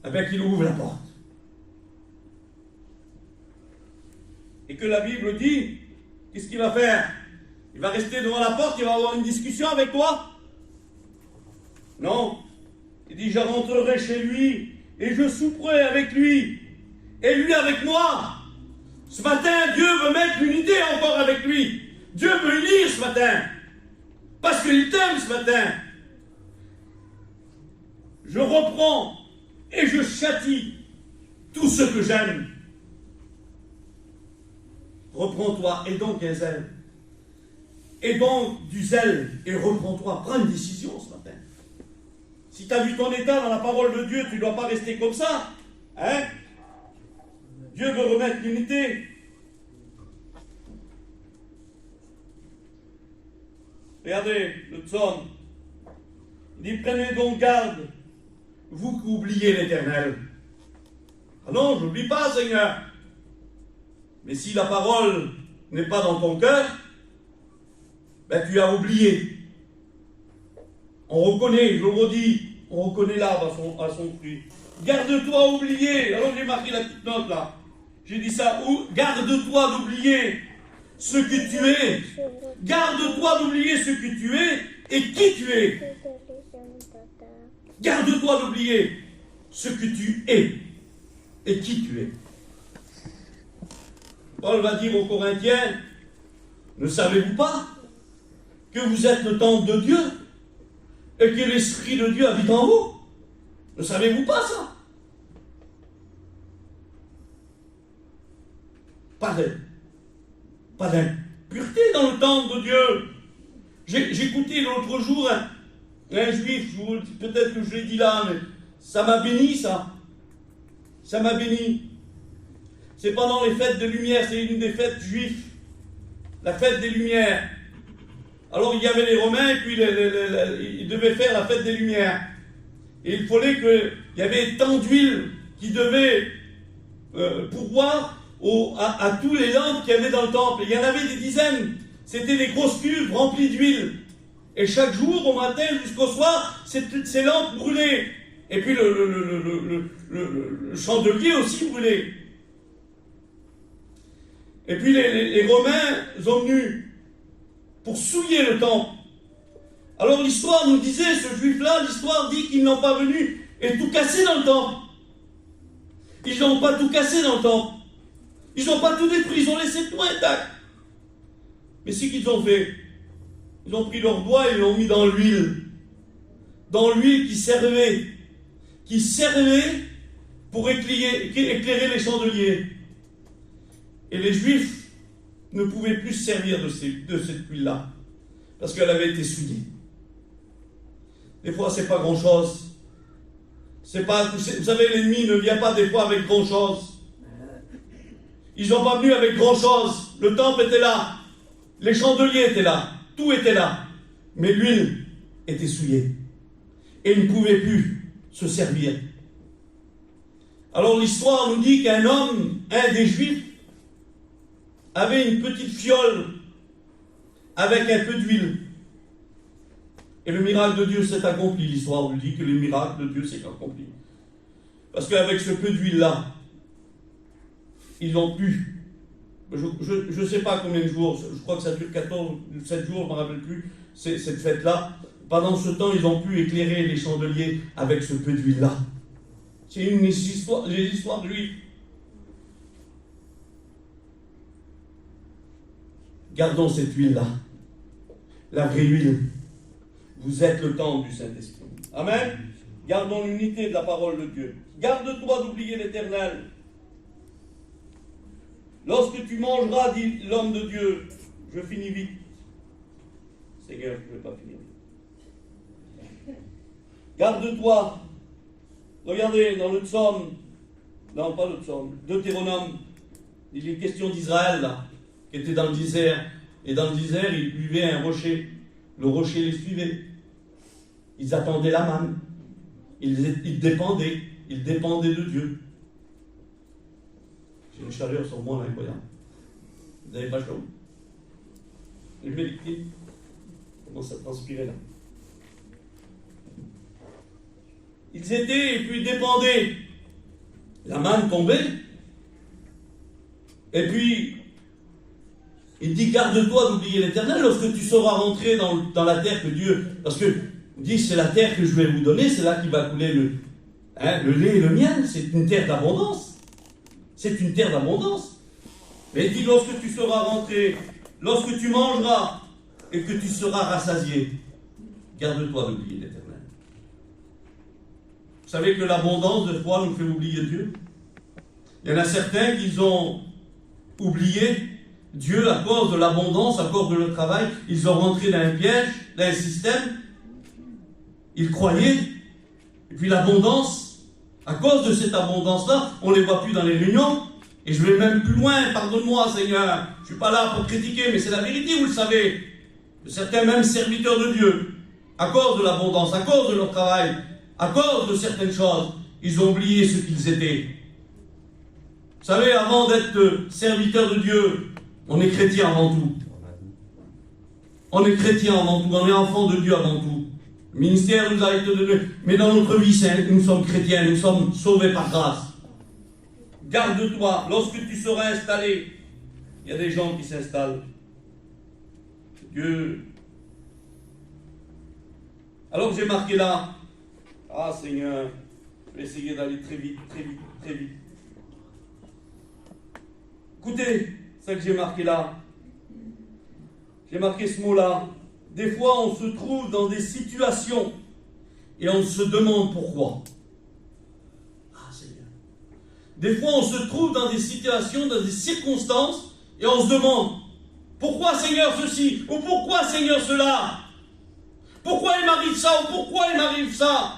eh bien qu'il ouvre la porte. Et que la Bible dit, qu'est-ce qu'il va faire? Il va rester devant la porte, il va avoir une discussion avec toi? Non. Il dit, je rentrerai chez lui et je souperai avec lui et lui avec moi. Ce matin, Dieu veut mettre l'unité encore avec lui. Dieu veut unir ce matin. Parce qu'il t'aime ce matin. Je reprends et je châtie tout ce que j'aime. Reprends-toi et donc un zèle. Et donc du zèle et reprends-toi. Prends une décision ce matin. Si tu as vu ton état dans la parole de Dieu, tu ne dois pas rester comme ça. Hein? Dieu veut remettre l'unité. Regardez le psaume. Il dit, prenez donc garde, vous qui oubliez l'Éternel. Ah non, je n'oublie pas, Seigneur. Mais si la parole n'est pas dans ton cœur, ben tu as oublié. On reconnaît, je le redis, on reconnaît l'arbre à son fruit. Garde-toi à oublier. Alors j'ai marqué la petite note là. J'ai dit ça. Garde-toi d'oublier ce que tu es. Garde-toi d'oublier ce que tu es et qui tu es. Garde-toi d'oublier ce que tu es et qui tu es. Paul va dire aux Corinthiens, ne savez-vous pas que vous êtes le temple de Dieu et que l'Esprit de Dieu habite en vous? Ne savez-vous pas ça? Pas d'impureté dans le temple de Dieu. J'écoutais l'autre jour un juif, peut-être que je l'ai dit là, mais ça m'a béni ça. Ça m'a béni. C'est pendant les fêtes de lumière, c'est une des fêtes juives, la fête des Lumières. Alors il y avait les Romains et puis ils devaient faire la fête des Lumières. Et il fallait qu'il y avait tant d'huile qui devait pourvoir à tous les lampes qu'il y avait dans le temple. Et il y en avait des dizaines. C'était des grosses cuves remplies d'huile. Et chaque jour, au matin jusqu'au soir, ces lampes brûlaient. Et puis le chandelier aussi brûlait. Et puis les Romains sont venus pour souiller le temple. Alors l'histoire nous disait, ce juif-là, l'histoire dit qu'ils n'ont pas venu et tout cassé dans le temple. Ils n'ont pas tout cassé dans le temple. Ils n'ont pas tout détruit, ils ont laissé tout intact. Mais ce qu'ils ont fait, ils ont pris leur doigt et l'ont mis dans l'huile. Dans l'huile qui servait pour éclairer les chandeliers. Et les Juifs ne pouvaient plus se servir de cette huile-là, parce qu'elle avait été souillée. Des fois, c'est pas grand-chose. Vous savez, l'ennemi ne vient pas des fois avec grand-chose. Ils n'ont pas venu avec grand-chose. Le temple était là. Les chandeliers étaient là. Tout était là. Mais l'huile était souillée. Et ils ne pouvaient plus se servir. Alors l'histoire nous dit qu'un homme, un des Juifs, avait une petite fiole avec un peu d'huile. Et le miracle de Dieu s'est accompli. L'histoire nous dit que le miracle de Dieu s'est accompli. Parce qu'avec ce peu d'huile-là, ils ont pu, je ne sais pas combien de jours, je crois que ça dure 7 jours, je ne me rappelle plus, cette fête-là, Pendant ce temps, ils ont pu éclairer les chandeliers avec ce peu d'huile-là. C'est une histoire, des histoires d'huile. Gardons cette huile-là. La vraie huile. Vous êtes le temple du Saint-Esprit. Amen. Gardons l'unité de la parole de Dieu. Garde-toi d'oublier l'Éternel. Lorsque tu mangeras, dit l'homme de Dieu, je finis vite. Seigneur, je ne vais pas finir vite. Garde-toi. Regardez, dans le psaume, non pas le psaume, Deutéronome, il est question d'Israël, là, qui était dans le désert. Et dans le désert, ils buvaient un rocher. Le rocher les suivait. Ils attendaient la manne. Ils dépendaient de Dieu. J'ai une chaleur sur moi, là, incroyable. Vous n'avez pas chaud? Je mets les pieds. Commence à transpirer, là. Ils étaient et puis dépendaient. La manne tombait. Et puis, il dit, garde-toi d'oublier l'Éternel lorsque tu seras rentré dans la terre que Dieu... Parce que, il dit, c'est la terre que je vais vous donner, c'est là qu'il va couler le lait et le miel. C'est une terre d'abondance. C'est une terre d'abondance. Mais il dit, lorsque tu seras rentré, lorsque tu mangeras et que tu seras rassasié, garde-toi d'oublier l'Éternel. Vous savez que l'abondance, de foi, nous fait oublier Dieu. Il y en a certains qui ont oublié Dieu à cause de l'abondance, à cause de leur travail. Ils ont rentré dans un piège, dans un système. Ils croyaient. Et puis l'abondance, à cause de cette abondance-là, on ne les voit plus dans les réunions. Et je vais même plus loin, pardonne-moi Seigneur. Je ne suis pas là pour critiquer, mais c'est la vérité, vous le savez. Certains même serviteurs de Dieu, à cause de l'abondance, à cause de leur travail, à cause de certaines choses, ils ont oublié ce qu'ils étaient. Vous savez, avant d'être serviteur de Dieu, on est chrétien avant tout. On est chrétien avant tout, on est enfant de Dieu avant tout. Le ministère nous a été donné, mais dans notre vie, nous sommes chrétiens, nous sommes sauvés par grâce. Garde-toi, lorsque tu seras installé, il y a des gens qui s'installent. Dieu. Alors j'ai marqué là, ah Seigneur, je vais essayer d'aller très vite, très vite, très vite. Écoutez, ce que j'ai marqué là. J'ai marqué ce mot-là. Des fois, on se trouve dans des situations et on se demande pourquoi. Ah Seigneur. Des fois, on se trouve dans des situations, dans des circonstances et on se demande pourquoi Seigneur ceci ou pourquoi Seigneur cela. Pourquoi il m'arrive ça ou pourquoi il m'arrive ça.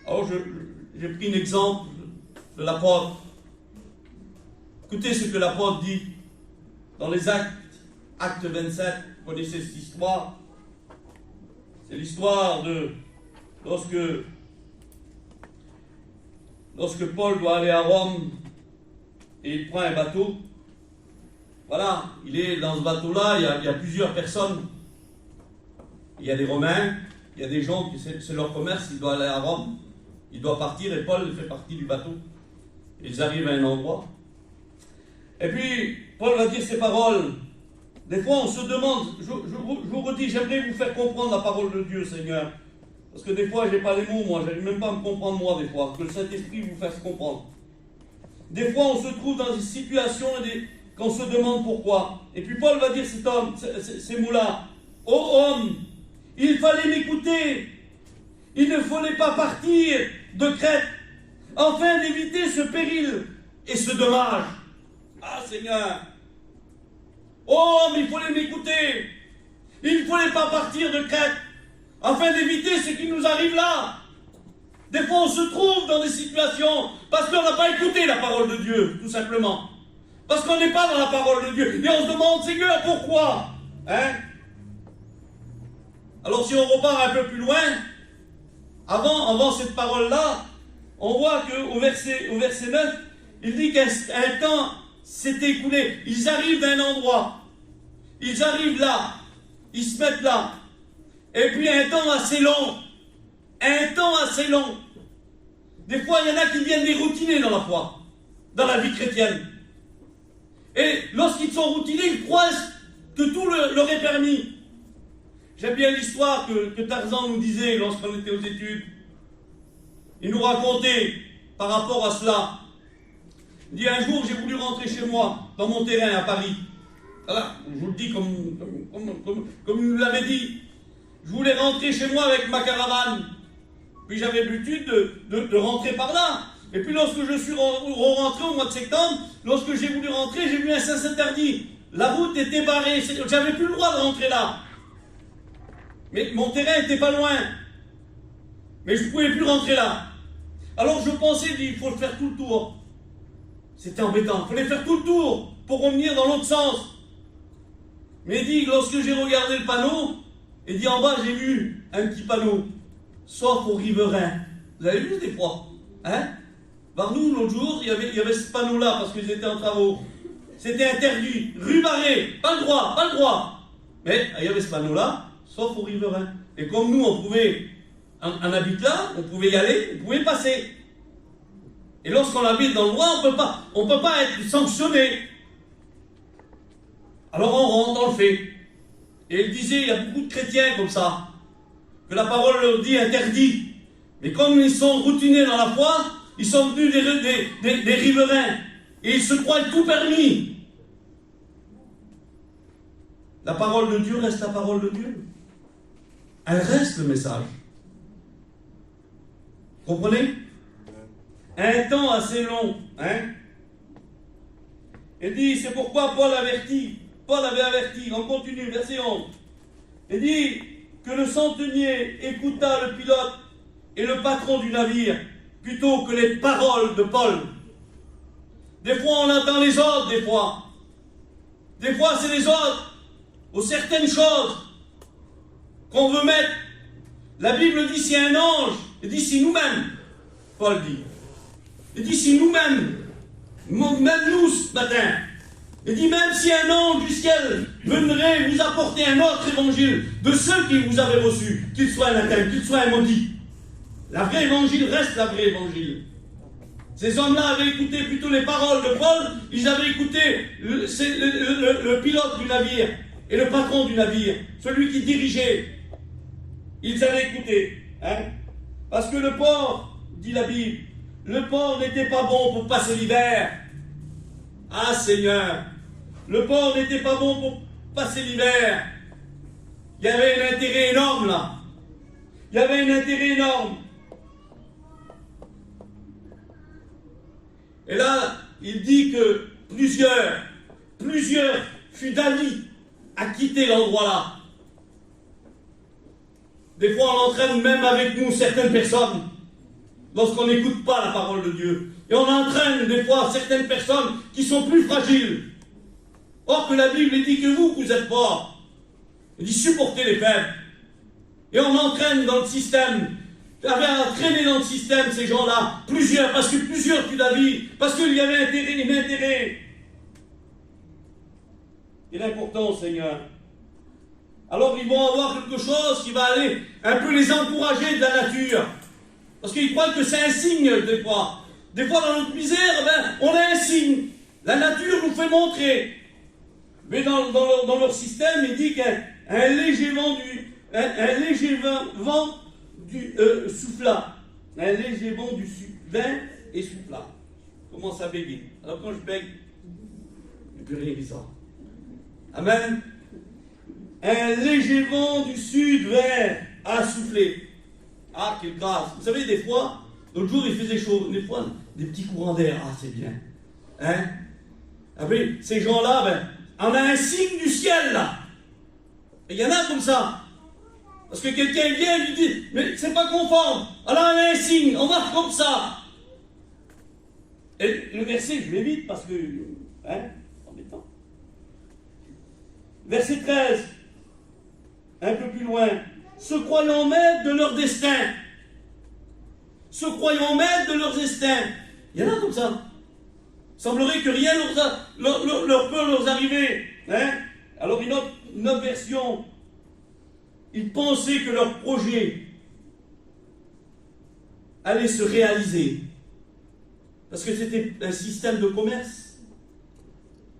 Alors, j'ai pris un exemple de l'apôtre. Écoutez ce que l'apôtre dit dans les Actes 27. Vous connaissez cette histoire. C'est l'histoire de lorsque Paul doit aller à Rome et il prend un bateau. Voilà, il est dans ce bateau-là, il y a plusieurs personnes. Il y a des Romains, il y a des gens qui c'est leur commerce, ils doivent aller à Rome. Il doit partir et Paul fait partie du bateau. Ils arrivent à un endroit. Et puis, Paul va dire ces paroles. Des fois, on se demande, je vous redis, j'aimerais vous faire comprendre la parole de Dieu, Seigneur. Parce que des fois, je n'ai pas les mots, moi. Je n'arrive même pas à me comprendre, moi, des fois. Que le Saint-Esprit vous fasse comprendre. Des fois, on se trouve dans des situations qu'on se demande pourquoi. Et puis, Paul va dire ces mots-là. Ô homme, il fallait m'écouter. Il ne fallait pas partir de Crète, afin d'éviter ce péril et ce dommage. Ah Seigneur, oh mais il fallait m'écouter. Il ne fallait pas partir de Crète, afin d'éviter ce qui nous arrive là. Des fois on se trouve dans des situations, parce qu'on n'a pas écouté la parole de Dieu, tout simplement. Parce qu'on n'est pas dans la parole de Dieu. Et on se demande, Seigneur, pourquoi? Alors si on repart un peu plus loin, avant cette parole-là, on voit qu'au verset 9, il dit qu'un temps s'est écoulé. Ils arrivent d'un endroit. Ils arrivent là. Ils se mettent là. Et puis un temps assez long. Un temps assez long. Des fois, il y en a qui viennent déroutiner dans la foi, dans la vie chrétienne. Et lorsqu'ils sont routinés, ils croient que tout leur est permis. J'aime bien l'histoire que Tarzan nous disait lorsqu'on était aux études. Il nous racontait par rapport à cela. Il dit un jour j'ai voulu rentrer chez moi, dans mon terrain à Paris. Voilà, je vous le dis comme il nous l'avait dit. Je voulais rentrer chez moi avec ma caravane. Puis j'avais l'habitude de rentrer par là. Et puis lorsque je suis rentré au mois de septembre, lorsque j'ai voulu rentrer, j'ai vu un sens interdit. La route était barrée, j'avais plus le droit de rentrer là. Mais mon terrain n'était pas loin. Mais je ne pouvais plus rentrer là. Alors je pensais, il faut faire tout le tour. C'était embêtant, il fallait faire tout le tour pour revenir dans l'autre sens. Mais dit, lorsque j'ai regardé le panneau, et dit en bas, j'ai vu un petit panneau, sauf aux riverains. Vous avez vu des fois, hein? Par nous, l'autre jour, il y avait ce panneau-là, parce qu'ils étaient en travaux. C'était interdit, rue barrée, pas le droit, pas le droit. Mais il y avait ce panneau-là, sauf aux riverains. Et comme nous, on habite là, on pouvait y aller, on pouvait passer. Et lorsqu'on habite dans le droit, on ne peut pas être sanctionné. Alors on rentre, on le fait. Et il disait, il y a beaucoup de chrétiens comme ça, que la parole leur dit interdit. Mais comme ils sont routinés dans la foi, ils sont devenus des riverains. Et ils se croient tout permis. La parole de Dieu reste la parole de Dieu. Elle reste le message. Comprenez? Un temps assez long. Hein? Il dit, c'est pourquoi Paul avait averti, on continue, verset 11. Il dit que le centenier écouta le pilote et le patron du navire plutôt que les paroles de Paul. Des fois, on entend les ordres, des fois. Des fois, c'est les ordres aux certaines choses qu'on veut mettre. La Bible dit, si un ange, il dit, si nous-mêmes, Paul dit, il dit, si nous-mêmes, même nous ce matin, il dit, même si un ange du ciel viendrait vous apporter un autre évangile de ceux qui vous avaient reçus, qu'il soit anathème, qu'il soit un maudit, la vraie évangile reste la vraie évangile. Ces hommes-là avaient écouté plutôt les paroles de Paul, ils avaient écouté le pilote du navire et le patron du navire, celui qui dirigeait. Ils avaient écouté. Hein? Parce que le port, dit la Bible, le port n'était pas bon pour passer l'hiver. Ah Seigneur, le port n'était pas bon pour passer l'hiver. Il y avait un intérêt énorme là. Il y avait un intérêt énorme. Et là, il dit que plusieurs furent d'avis à quitter l'endroit là. Des fois, on entraîne même avec nous certaines personnes lorsqu'on n'écoute pas la parole de Dieu. Et on entraîne des fois certaines personnes qui sont plus fragiles. Or que la Bible dit que vous êtes forts. Elle dit supportez les faibles. Et on entraîne dans le système. Avait entraîné dans le système ces gens-là, plusieurs, parce que plusieurs tuent la vie, parce qu'il y avait un intérêt. Il est important, Seigneur. Alors ils vont avoir quelque chose qui va aller un peu les encourager de la nature. Parce qu'ils croient que c'est un signe des fois. Des fois dans notre misère, on a un signe. La nature nous fait montrer. Mais dans leur système, il dit qu'un léger vent souffla. Un léger vent du vin et souffla. Commence à bégayer. Alors quand je bègue, il n'y a plus rien qui sort. Amen. Un léger vent du sud vers a soufflé. Ah, quelle grâce. Vous savez, des fois, l'autre jour il faisait chaud, des fois, des petits courants d'air. Ah, c'est bien. Hein? Après, ces gens-là, on a un signe du ciel, là. Et il y en a comme ça. Parce que quelqu'un vient et lui dit, mais c'est pas conforme. Alors on a un signe, on marche comme ça. Et le verset, je vais vite parce que, hein, embêtant. Verset 13, un peu plus loin. Se croyant maîtres de leur destin. Se croyant maîtres de leur destin. Il y en a comme ça. Il semblerait que rien leur peut leur arriver. Hein? Alors une autre version. Ils pensaient que leur projet allait se réaliser. Parce que c'était un système de commerce.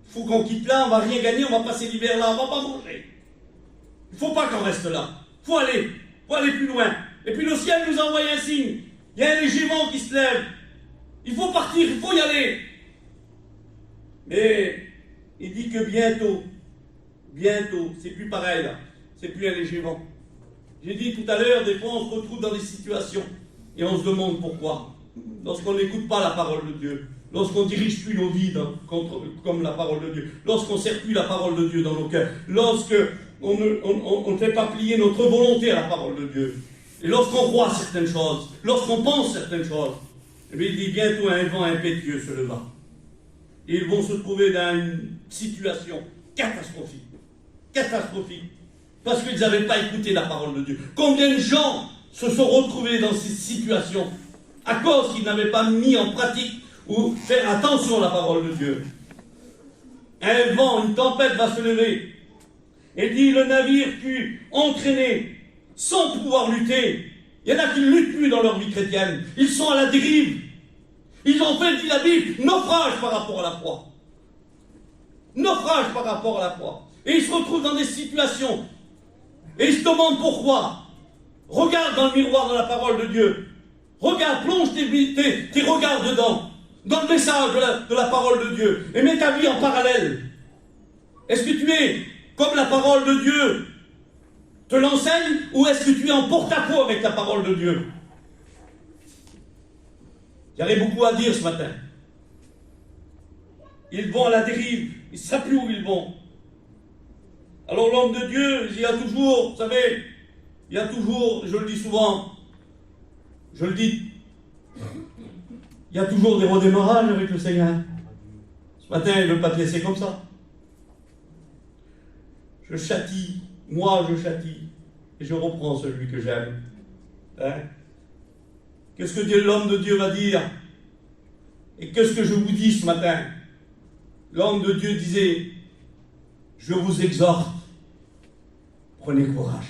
Il faut qu'on quitte là, on ne va rien gagner, on va passer l'hiver là, on ne va pas manger. Il faut pas qu'on reste là. Faut aller plus loin. Et puis le ciel nous envoie un signe. Il y a un léger vent qui se lève. Il faut partir, il faut y aller. Mais il dit que bientôt, c'est plus pareil là. C'est plus un léger vent. J'ai dit tout à l'heure, des fois on se retrouve dans des situations et on se demande pourquoi. Lorsqu'on n'écoute pas la parole de Dieu, lorsqu'on ne dirige plus nos vies comme la parole de Dieu, lorsqu'on ne sert plus la parole de Dieu dans nos cœurs, lorsqu'on ne fait pas plier notre volonté à la parole de Dieu, et lorsqu'on croit certaines choses, lorsqu'on pense certaines choses, eh bien, il dit bientôt un vent impétueux se leva. Et ils vont se trouver dans une situation catastrophique. Catastrophique. Parce qu'ils n'avaient pas écouté la parole de Dieu. Combien de gens se sont retrouvés dans ces situations à cause qu'ils n'avaient pas mis en pratique ou fait attention à la parole de Dieu. Un vent, une tempête va se lever. Et dit, le navire fut entraîné sans pouvoir lutter. Il y en a qui ne luttent plus dans leur vie chrétienne. Ils sont à la dérive. Ils ont fait, dit la Bible, naufrage par rapport à la foi. Naufrage par rapport à la foi. Et ils se retrouvent dans des situations. Et ils se demandent pourquoi. Regarde dans le miroir de la parole de Dieu. Regarde, plonge tes regards dedans. Dans le message de la parole de Dieu. Et mets ta vie en parallèle. Est-ce que tu es comme la parole de Dieu te l'enseigne, ou est-ce que tu es en porte-à-faux avec la parole de Dieu? Il y avait beaucoup à dire ce matin. Ils vont à la dérive. Ils ne savent plus où ils vont. Alors l'homme de Dieu, il y a toujours, vous savez, il y a toujours, je le dis souvent, je le dis, il y a toujours des redémarrages avec le Seigneur. Ce matin, il ne veut pas te laisser comme ça. Je châtie, moi je châtie, et je reprends celui que j'aime. Hein? Qu'est-ce que l'homme de Dieu va dire? Et qu'est-ce que je vous dis ce matin? L'homme de Dieu disait, je vous exhorte, prenez courage.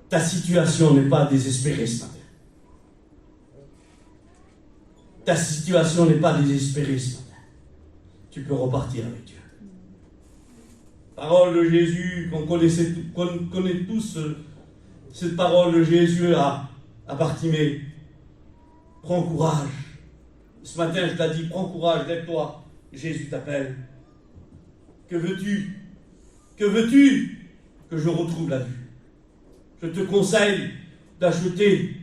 Ta situation n'est pas désespérée ce matin. Ta situation n'est pas désespérée ce matin. Tu peux repartir avec Dieu. Parole de Jésus, qu'on connaît tous, cette parole de Jésus à Bartimée. Prends courage. Ce matin, je t'ai dit, prends courage, lève-toi. Jésus t'appelle. Que veux-tu? Que veux-tu? Que je retrouve la vue. Je te conseille d'acheter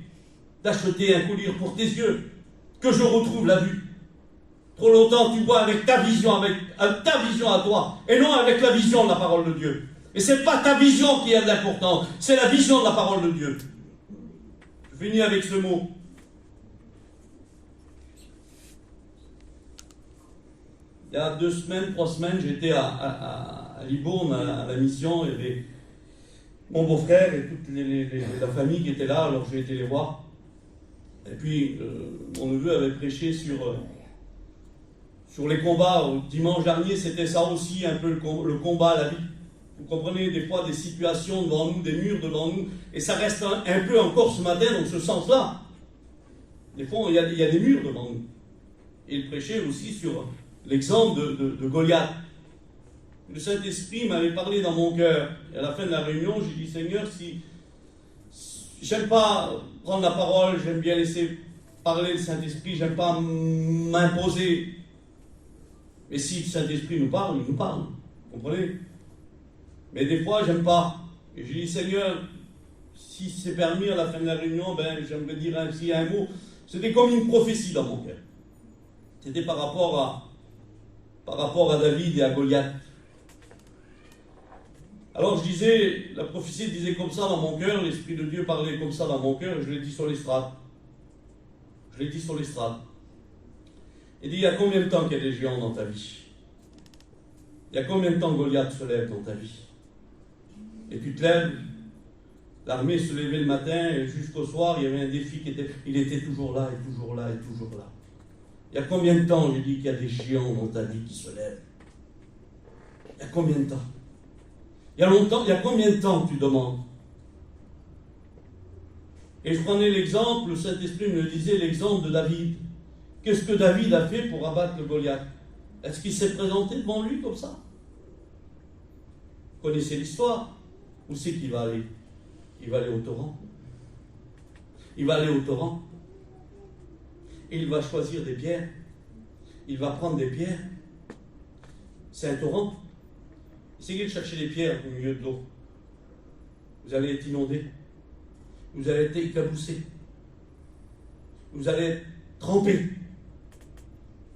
un collier pour tes yeux. Que je retrouve la vue. Trop longtemps, tu vois avec ta vision à toi, et non avec la vision de la parole de Dieu. Et ce n'est pas ta vision qui est l'important, c'est la vision de la parole de Dieu. Je finis avec ce mot. Il y a 2 semaines, 3 semaines, j'étais à Libourne, à la mission. Il y avait mon beau-frère et toute la famille qui était là, alors j'ai été les voir. Et puis, mon neveu avait prêché sur les combats. Dimanche dernier, c'était ça aussi, un peu le combat à la vie. Vous comprenez, des fois, des situations devant nous, des murs devant nous, et ça reste un peu encore ce matin dans ce sens-là. Des fois, il y a des murs devant nous. Et il prêchait aussi sur l'exemple de Goliath. Le Saint-Esprit m'avait parlé dans mon cœur. Et à la fin de la réunion, j'ai dit, Seigneur, si j'aime pas prendre la parole, j'aime bien laisser parler le Saint-Esprit, j'aime pas m'imposer. Mais si le Saint-Esprit nous parle, il nous parle. Vous comprenez? Mais des fois, j'aime pas. Et j'ai dit, Seigneur, si c'est permis à la fin de la réunion, j'aimerais dire ainsi un mot. C'était comme une prophétie dans mon cœur. C'était par rapport à David et à Goliath. Alors je disais, la prophétie disait comme ça dans mon cœur, l'Esprit de Dieu parlait comme ça dans mon cœur, et je l'ai dit sur l'estrade. Il dit, il y a combien de temps qu'il y a des géants dans ta vie? Il y a combien de temps Goliath se lève dans ta vie? Et tu te lèves, l'armée se levait le matin, et jusqu'au soir, il y avait un défi il était toujours là, et toujours là, et toujours là. Il y a combien de temps, je dis, qu'il y a des géants dans ta vie qui se lèvent? Il y a combien de temps? Il y a longtemps, il y a combien de temps que tu demandes? Et je prenais l'exemple, le Saint-Esprit me disait l'exemple de David. Qu'est-ce que David a fait pour abattre le Goliath? Est-ce qu'il s'est présenté devant lui comme ça? Vous connaissez l'histoire. Où c'est qu'il va aller? Il va aller au torrent. Il va aller au torrent. Et il va choisir des pierres. Il va prendre des pierres. C'est un torrent. Essayez de chercher des pierres au milieu de l'eau. Vous allez être inondé. Vous allez être éclaboussé. Vous allez être trempé.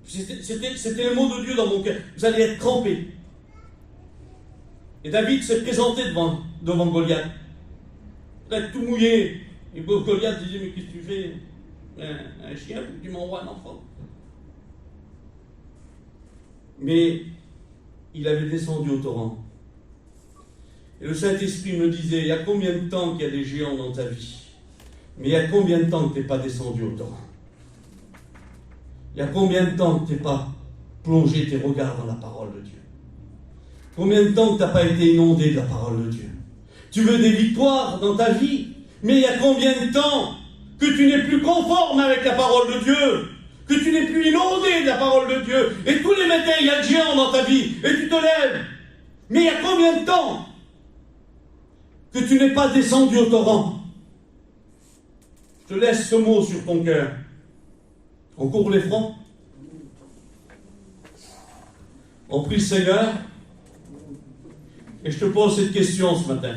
C'était le mot de Dieu dans mon cœur. Vous allez être trempé. Et David s'est présenté devant Goliath. Il était tout mouillé. Et Goliath disait, mais qu'est-ce que tu fais? Un chien, tu m'envoies un enfant. Mais il avait descendu au torrent. Et le Saint-Esprit me disait, il y a combien de temps qu'il y a des géants dans ta vie? Mais il y a combien de temps que tu n'es pas descendu au torrent? Il y a combien de temps que tu n'es pas plongé tes regards dans la parole de Dieu? Combien de temps que tu n'as pas été inondé de la parole de Dieu? Tu veux des victoires dans ta vie, mais il y a combien de temps que tu n'es plus conforme avec la parole de Dieu? Que tu n'es plus inondé de la parole de Dieu? Et tous les matins, il y a le géant dans ta vie, et tu te lèves. Mais il y a combien de temps que tu n'es pas descendu au torrent? Je te laisse ce mot sur ton cœur. On court les fronts. On prie le Seigneur. Et je te pose cette question ce matin.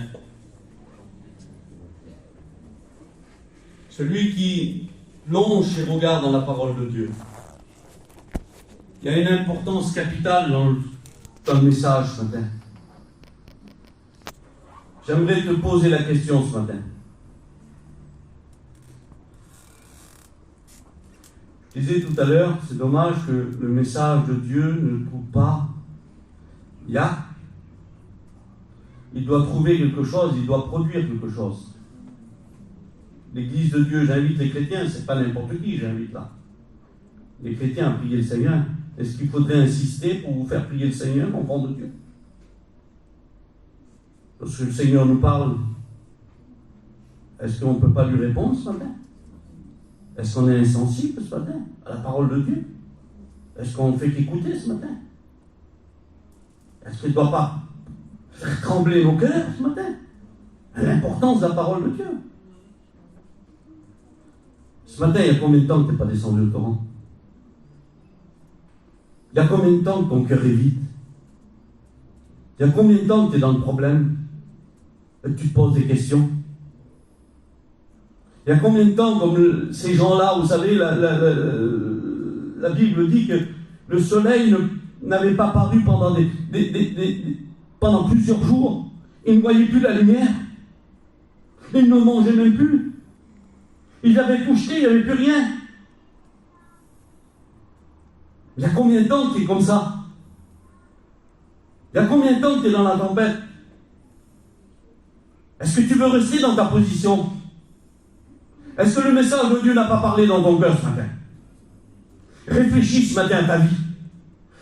Celui qui plonge ses regards dans la parole de Dieu. Il y a une importance capitale dans le message ce matin. J'aimerais te poser la question ce matin. Je disais tout à l'heure, c'est dommage que le message de Dieu ne trouve pas Yah. Il doit trouver quelque chose, il doit produire quelque chose. L'Église de Dieu, j'invite les chrétiens, c'est pas n'importe qui, j'invite là. Les chrétiens à prier le Seigneur. Est-ce qu'il faudrait insister pour vous faire prier le Seigneur, enfant de Dieu? Lorsque le Seigneur nous parle, est-ce qu'on ne peut pas lui répondre ce matin? Est-ce qu'on est insensible ce matin à la parole de Dieu? Est-ce qu'on ne fait qu'écouter ce matin? Est-ce qu'il ne doit pas faire trembler nos cœurs ce matin? L'importance de la parole de Dieu. Ce matin, il y a combien de temps que tu n'es pas descendu au torrent? Il y a combien de temps que ton cœur est vide? Il y a combien de temps que tu es dans le problème? Et que tu te poses des questions? Il y a combien de temps, comme ces gens-là, vous savez, la Bible dit que le soleil n'avait pas paru pendant plusieurs jours. Ils ne voyaient plus la lumière. Ils ne mangeaient même plus. Ils avaient couché, il n'y avait plus rien. Il y a combien de temps que tu es comme ça? Il y a combien de temps que tu es dans la tempête? Est-ce que tu veux rester dans ta position? Est-ce que le message de Dieu n'a pas parlé dans ton cœur ce matin? Réfléchis ce matin à ta vie.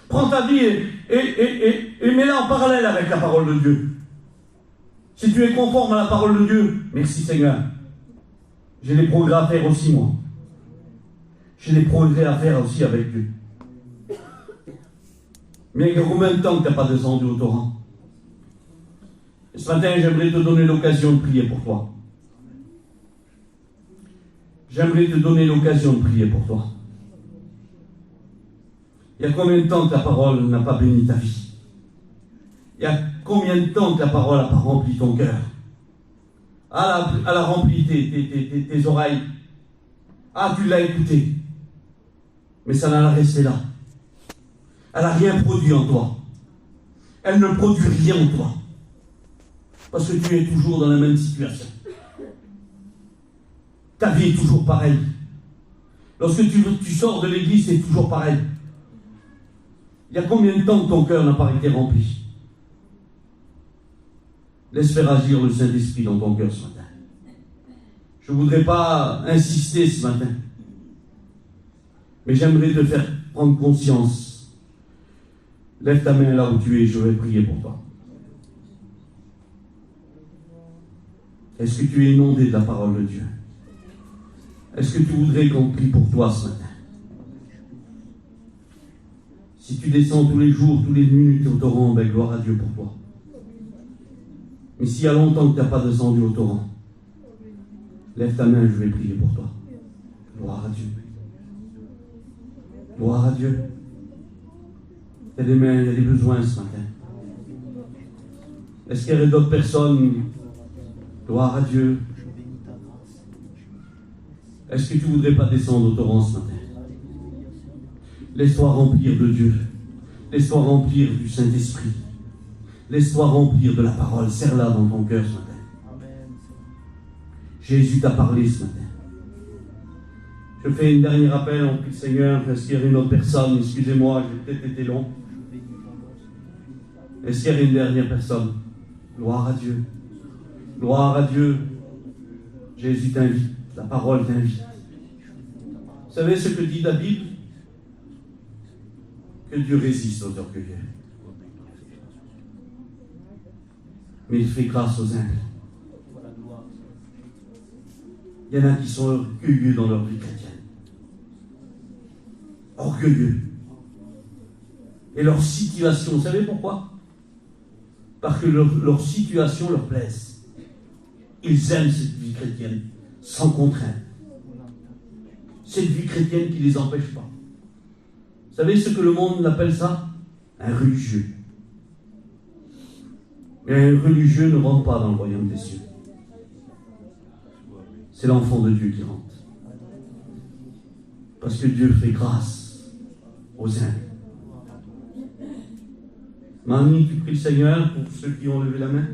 Prends ta vie et mets-la en parallèle avec la parole de Dieu. Si tu es conforme à la parole de Dieu, merci Seigneur. J'ai des progrès à faire aussi, moi. J'ai des progrès à faire aussi avec Dieu. Mais il y a combien de temps que tu n'as pas descendu au torrent? Et ce matin, j'aimerais te donner l'occasion de prier pour toi. J'aimerais te donner l'occasion de prier pour toi. Il y a combien de temps que la parole n'a pas béni ta vie? Il y a combien de temps que la parole n'a pas rempli ton cœur? Elle a rempli tes oreilles. Ah, tu l'as écouté. Mais ça n'en a resté là. Elle n'a rien produit en toi. Elle ne produit rien en toi. Parce que tu es toujours dans la même situation. Ta vie est toujours pareille. Lorsque tu sors de l'église, c'est toujours pareil. Il y a combien de temps que ton cœur n'a pas été rempli? Laisse faire agir le Saint-Esprit dans ton cœur ce matin. Je ne voudrais pas insister ce matin. Mais j'aimerais te faire prendre conscience. Lève ta main là où tu es, je vais prier pour toi. Est-ce que tu es inondé de la parole de Dieu? Est-ce que tu voudrais qu'on prie pour toi ce matin? Si tu descends tous les jours, toutes les minutes au torrent, ben gloire à Dieu pour toi. Mais s'il y a longtemps que tu n'as pas descendu au torrent, lève ta main, je vais prier pour toi. Gloire à Dieu. Gloire à Dieu. Il y a des mains, il y a des besoins ce matin. Est-ce qu'il y a d'autres personnes? Gloire à Dieu. Est-ce que tu ne voudrais pas descendre au torrent ce matin? Laisse-toi remplir de Dieu. Laisse-toi remplir du Saint-Esprit. Laisse-toi remplir de la parole. Serre-la dans ton cœur ce matin. Jésus t'a parlé ce matin. Je fais une dernier appel, on prie le Seigneur. Est-ce qu'il y a une autre personne? Excusez-moi, j'ai peut-être été long. Est-ce qu'il y a une dernière personne? Gloire à Dieu. Gloire à Dieu. Jésus t'invite. La parole t'invite. Vous savez ce que dit la Bible? Que Dieu résiste aux orgueilleux. Mais il fait grâce aux humbles. Il y en a qui sont orgueilleux dans leur vie chrétienne. Orgueilleux. Et leur situation, vous savez pourquoi? Parce que leur situation leur plaise. Ils aiment cette vie chrétienne, sans contrainte. Cette vie chrétienne qui ne les empêche pas. Vous savez ce que le monde appelle ça? Un religieux. Et un religieux ne rentre pas dans le royaume des cieux. C'est l'enfant de Dieu qui rentre. Parce que Dieu fait grâce aux humbles. Mamie, tu pries le Seigneur pour ceux qui ont levé la main?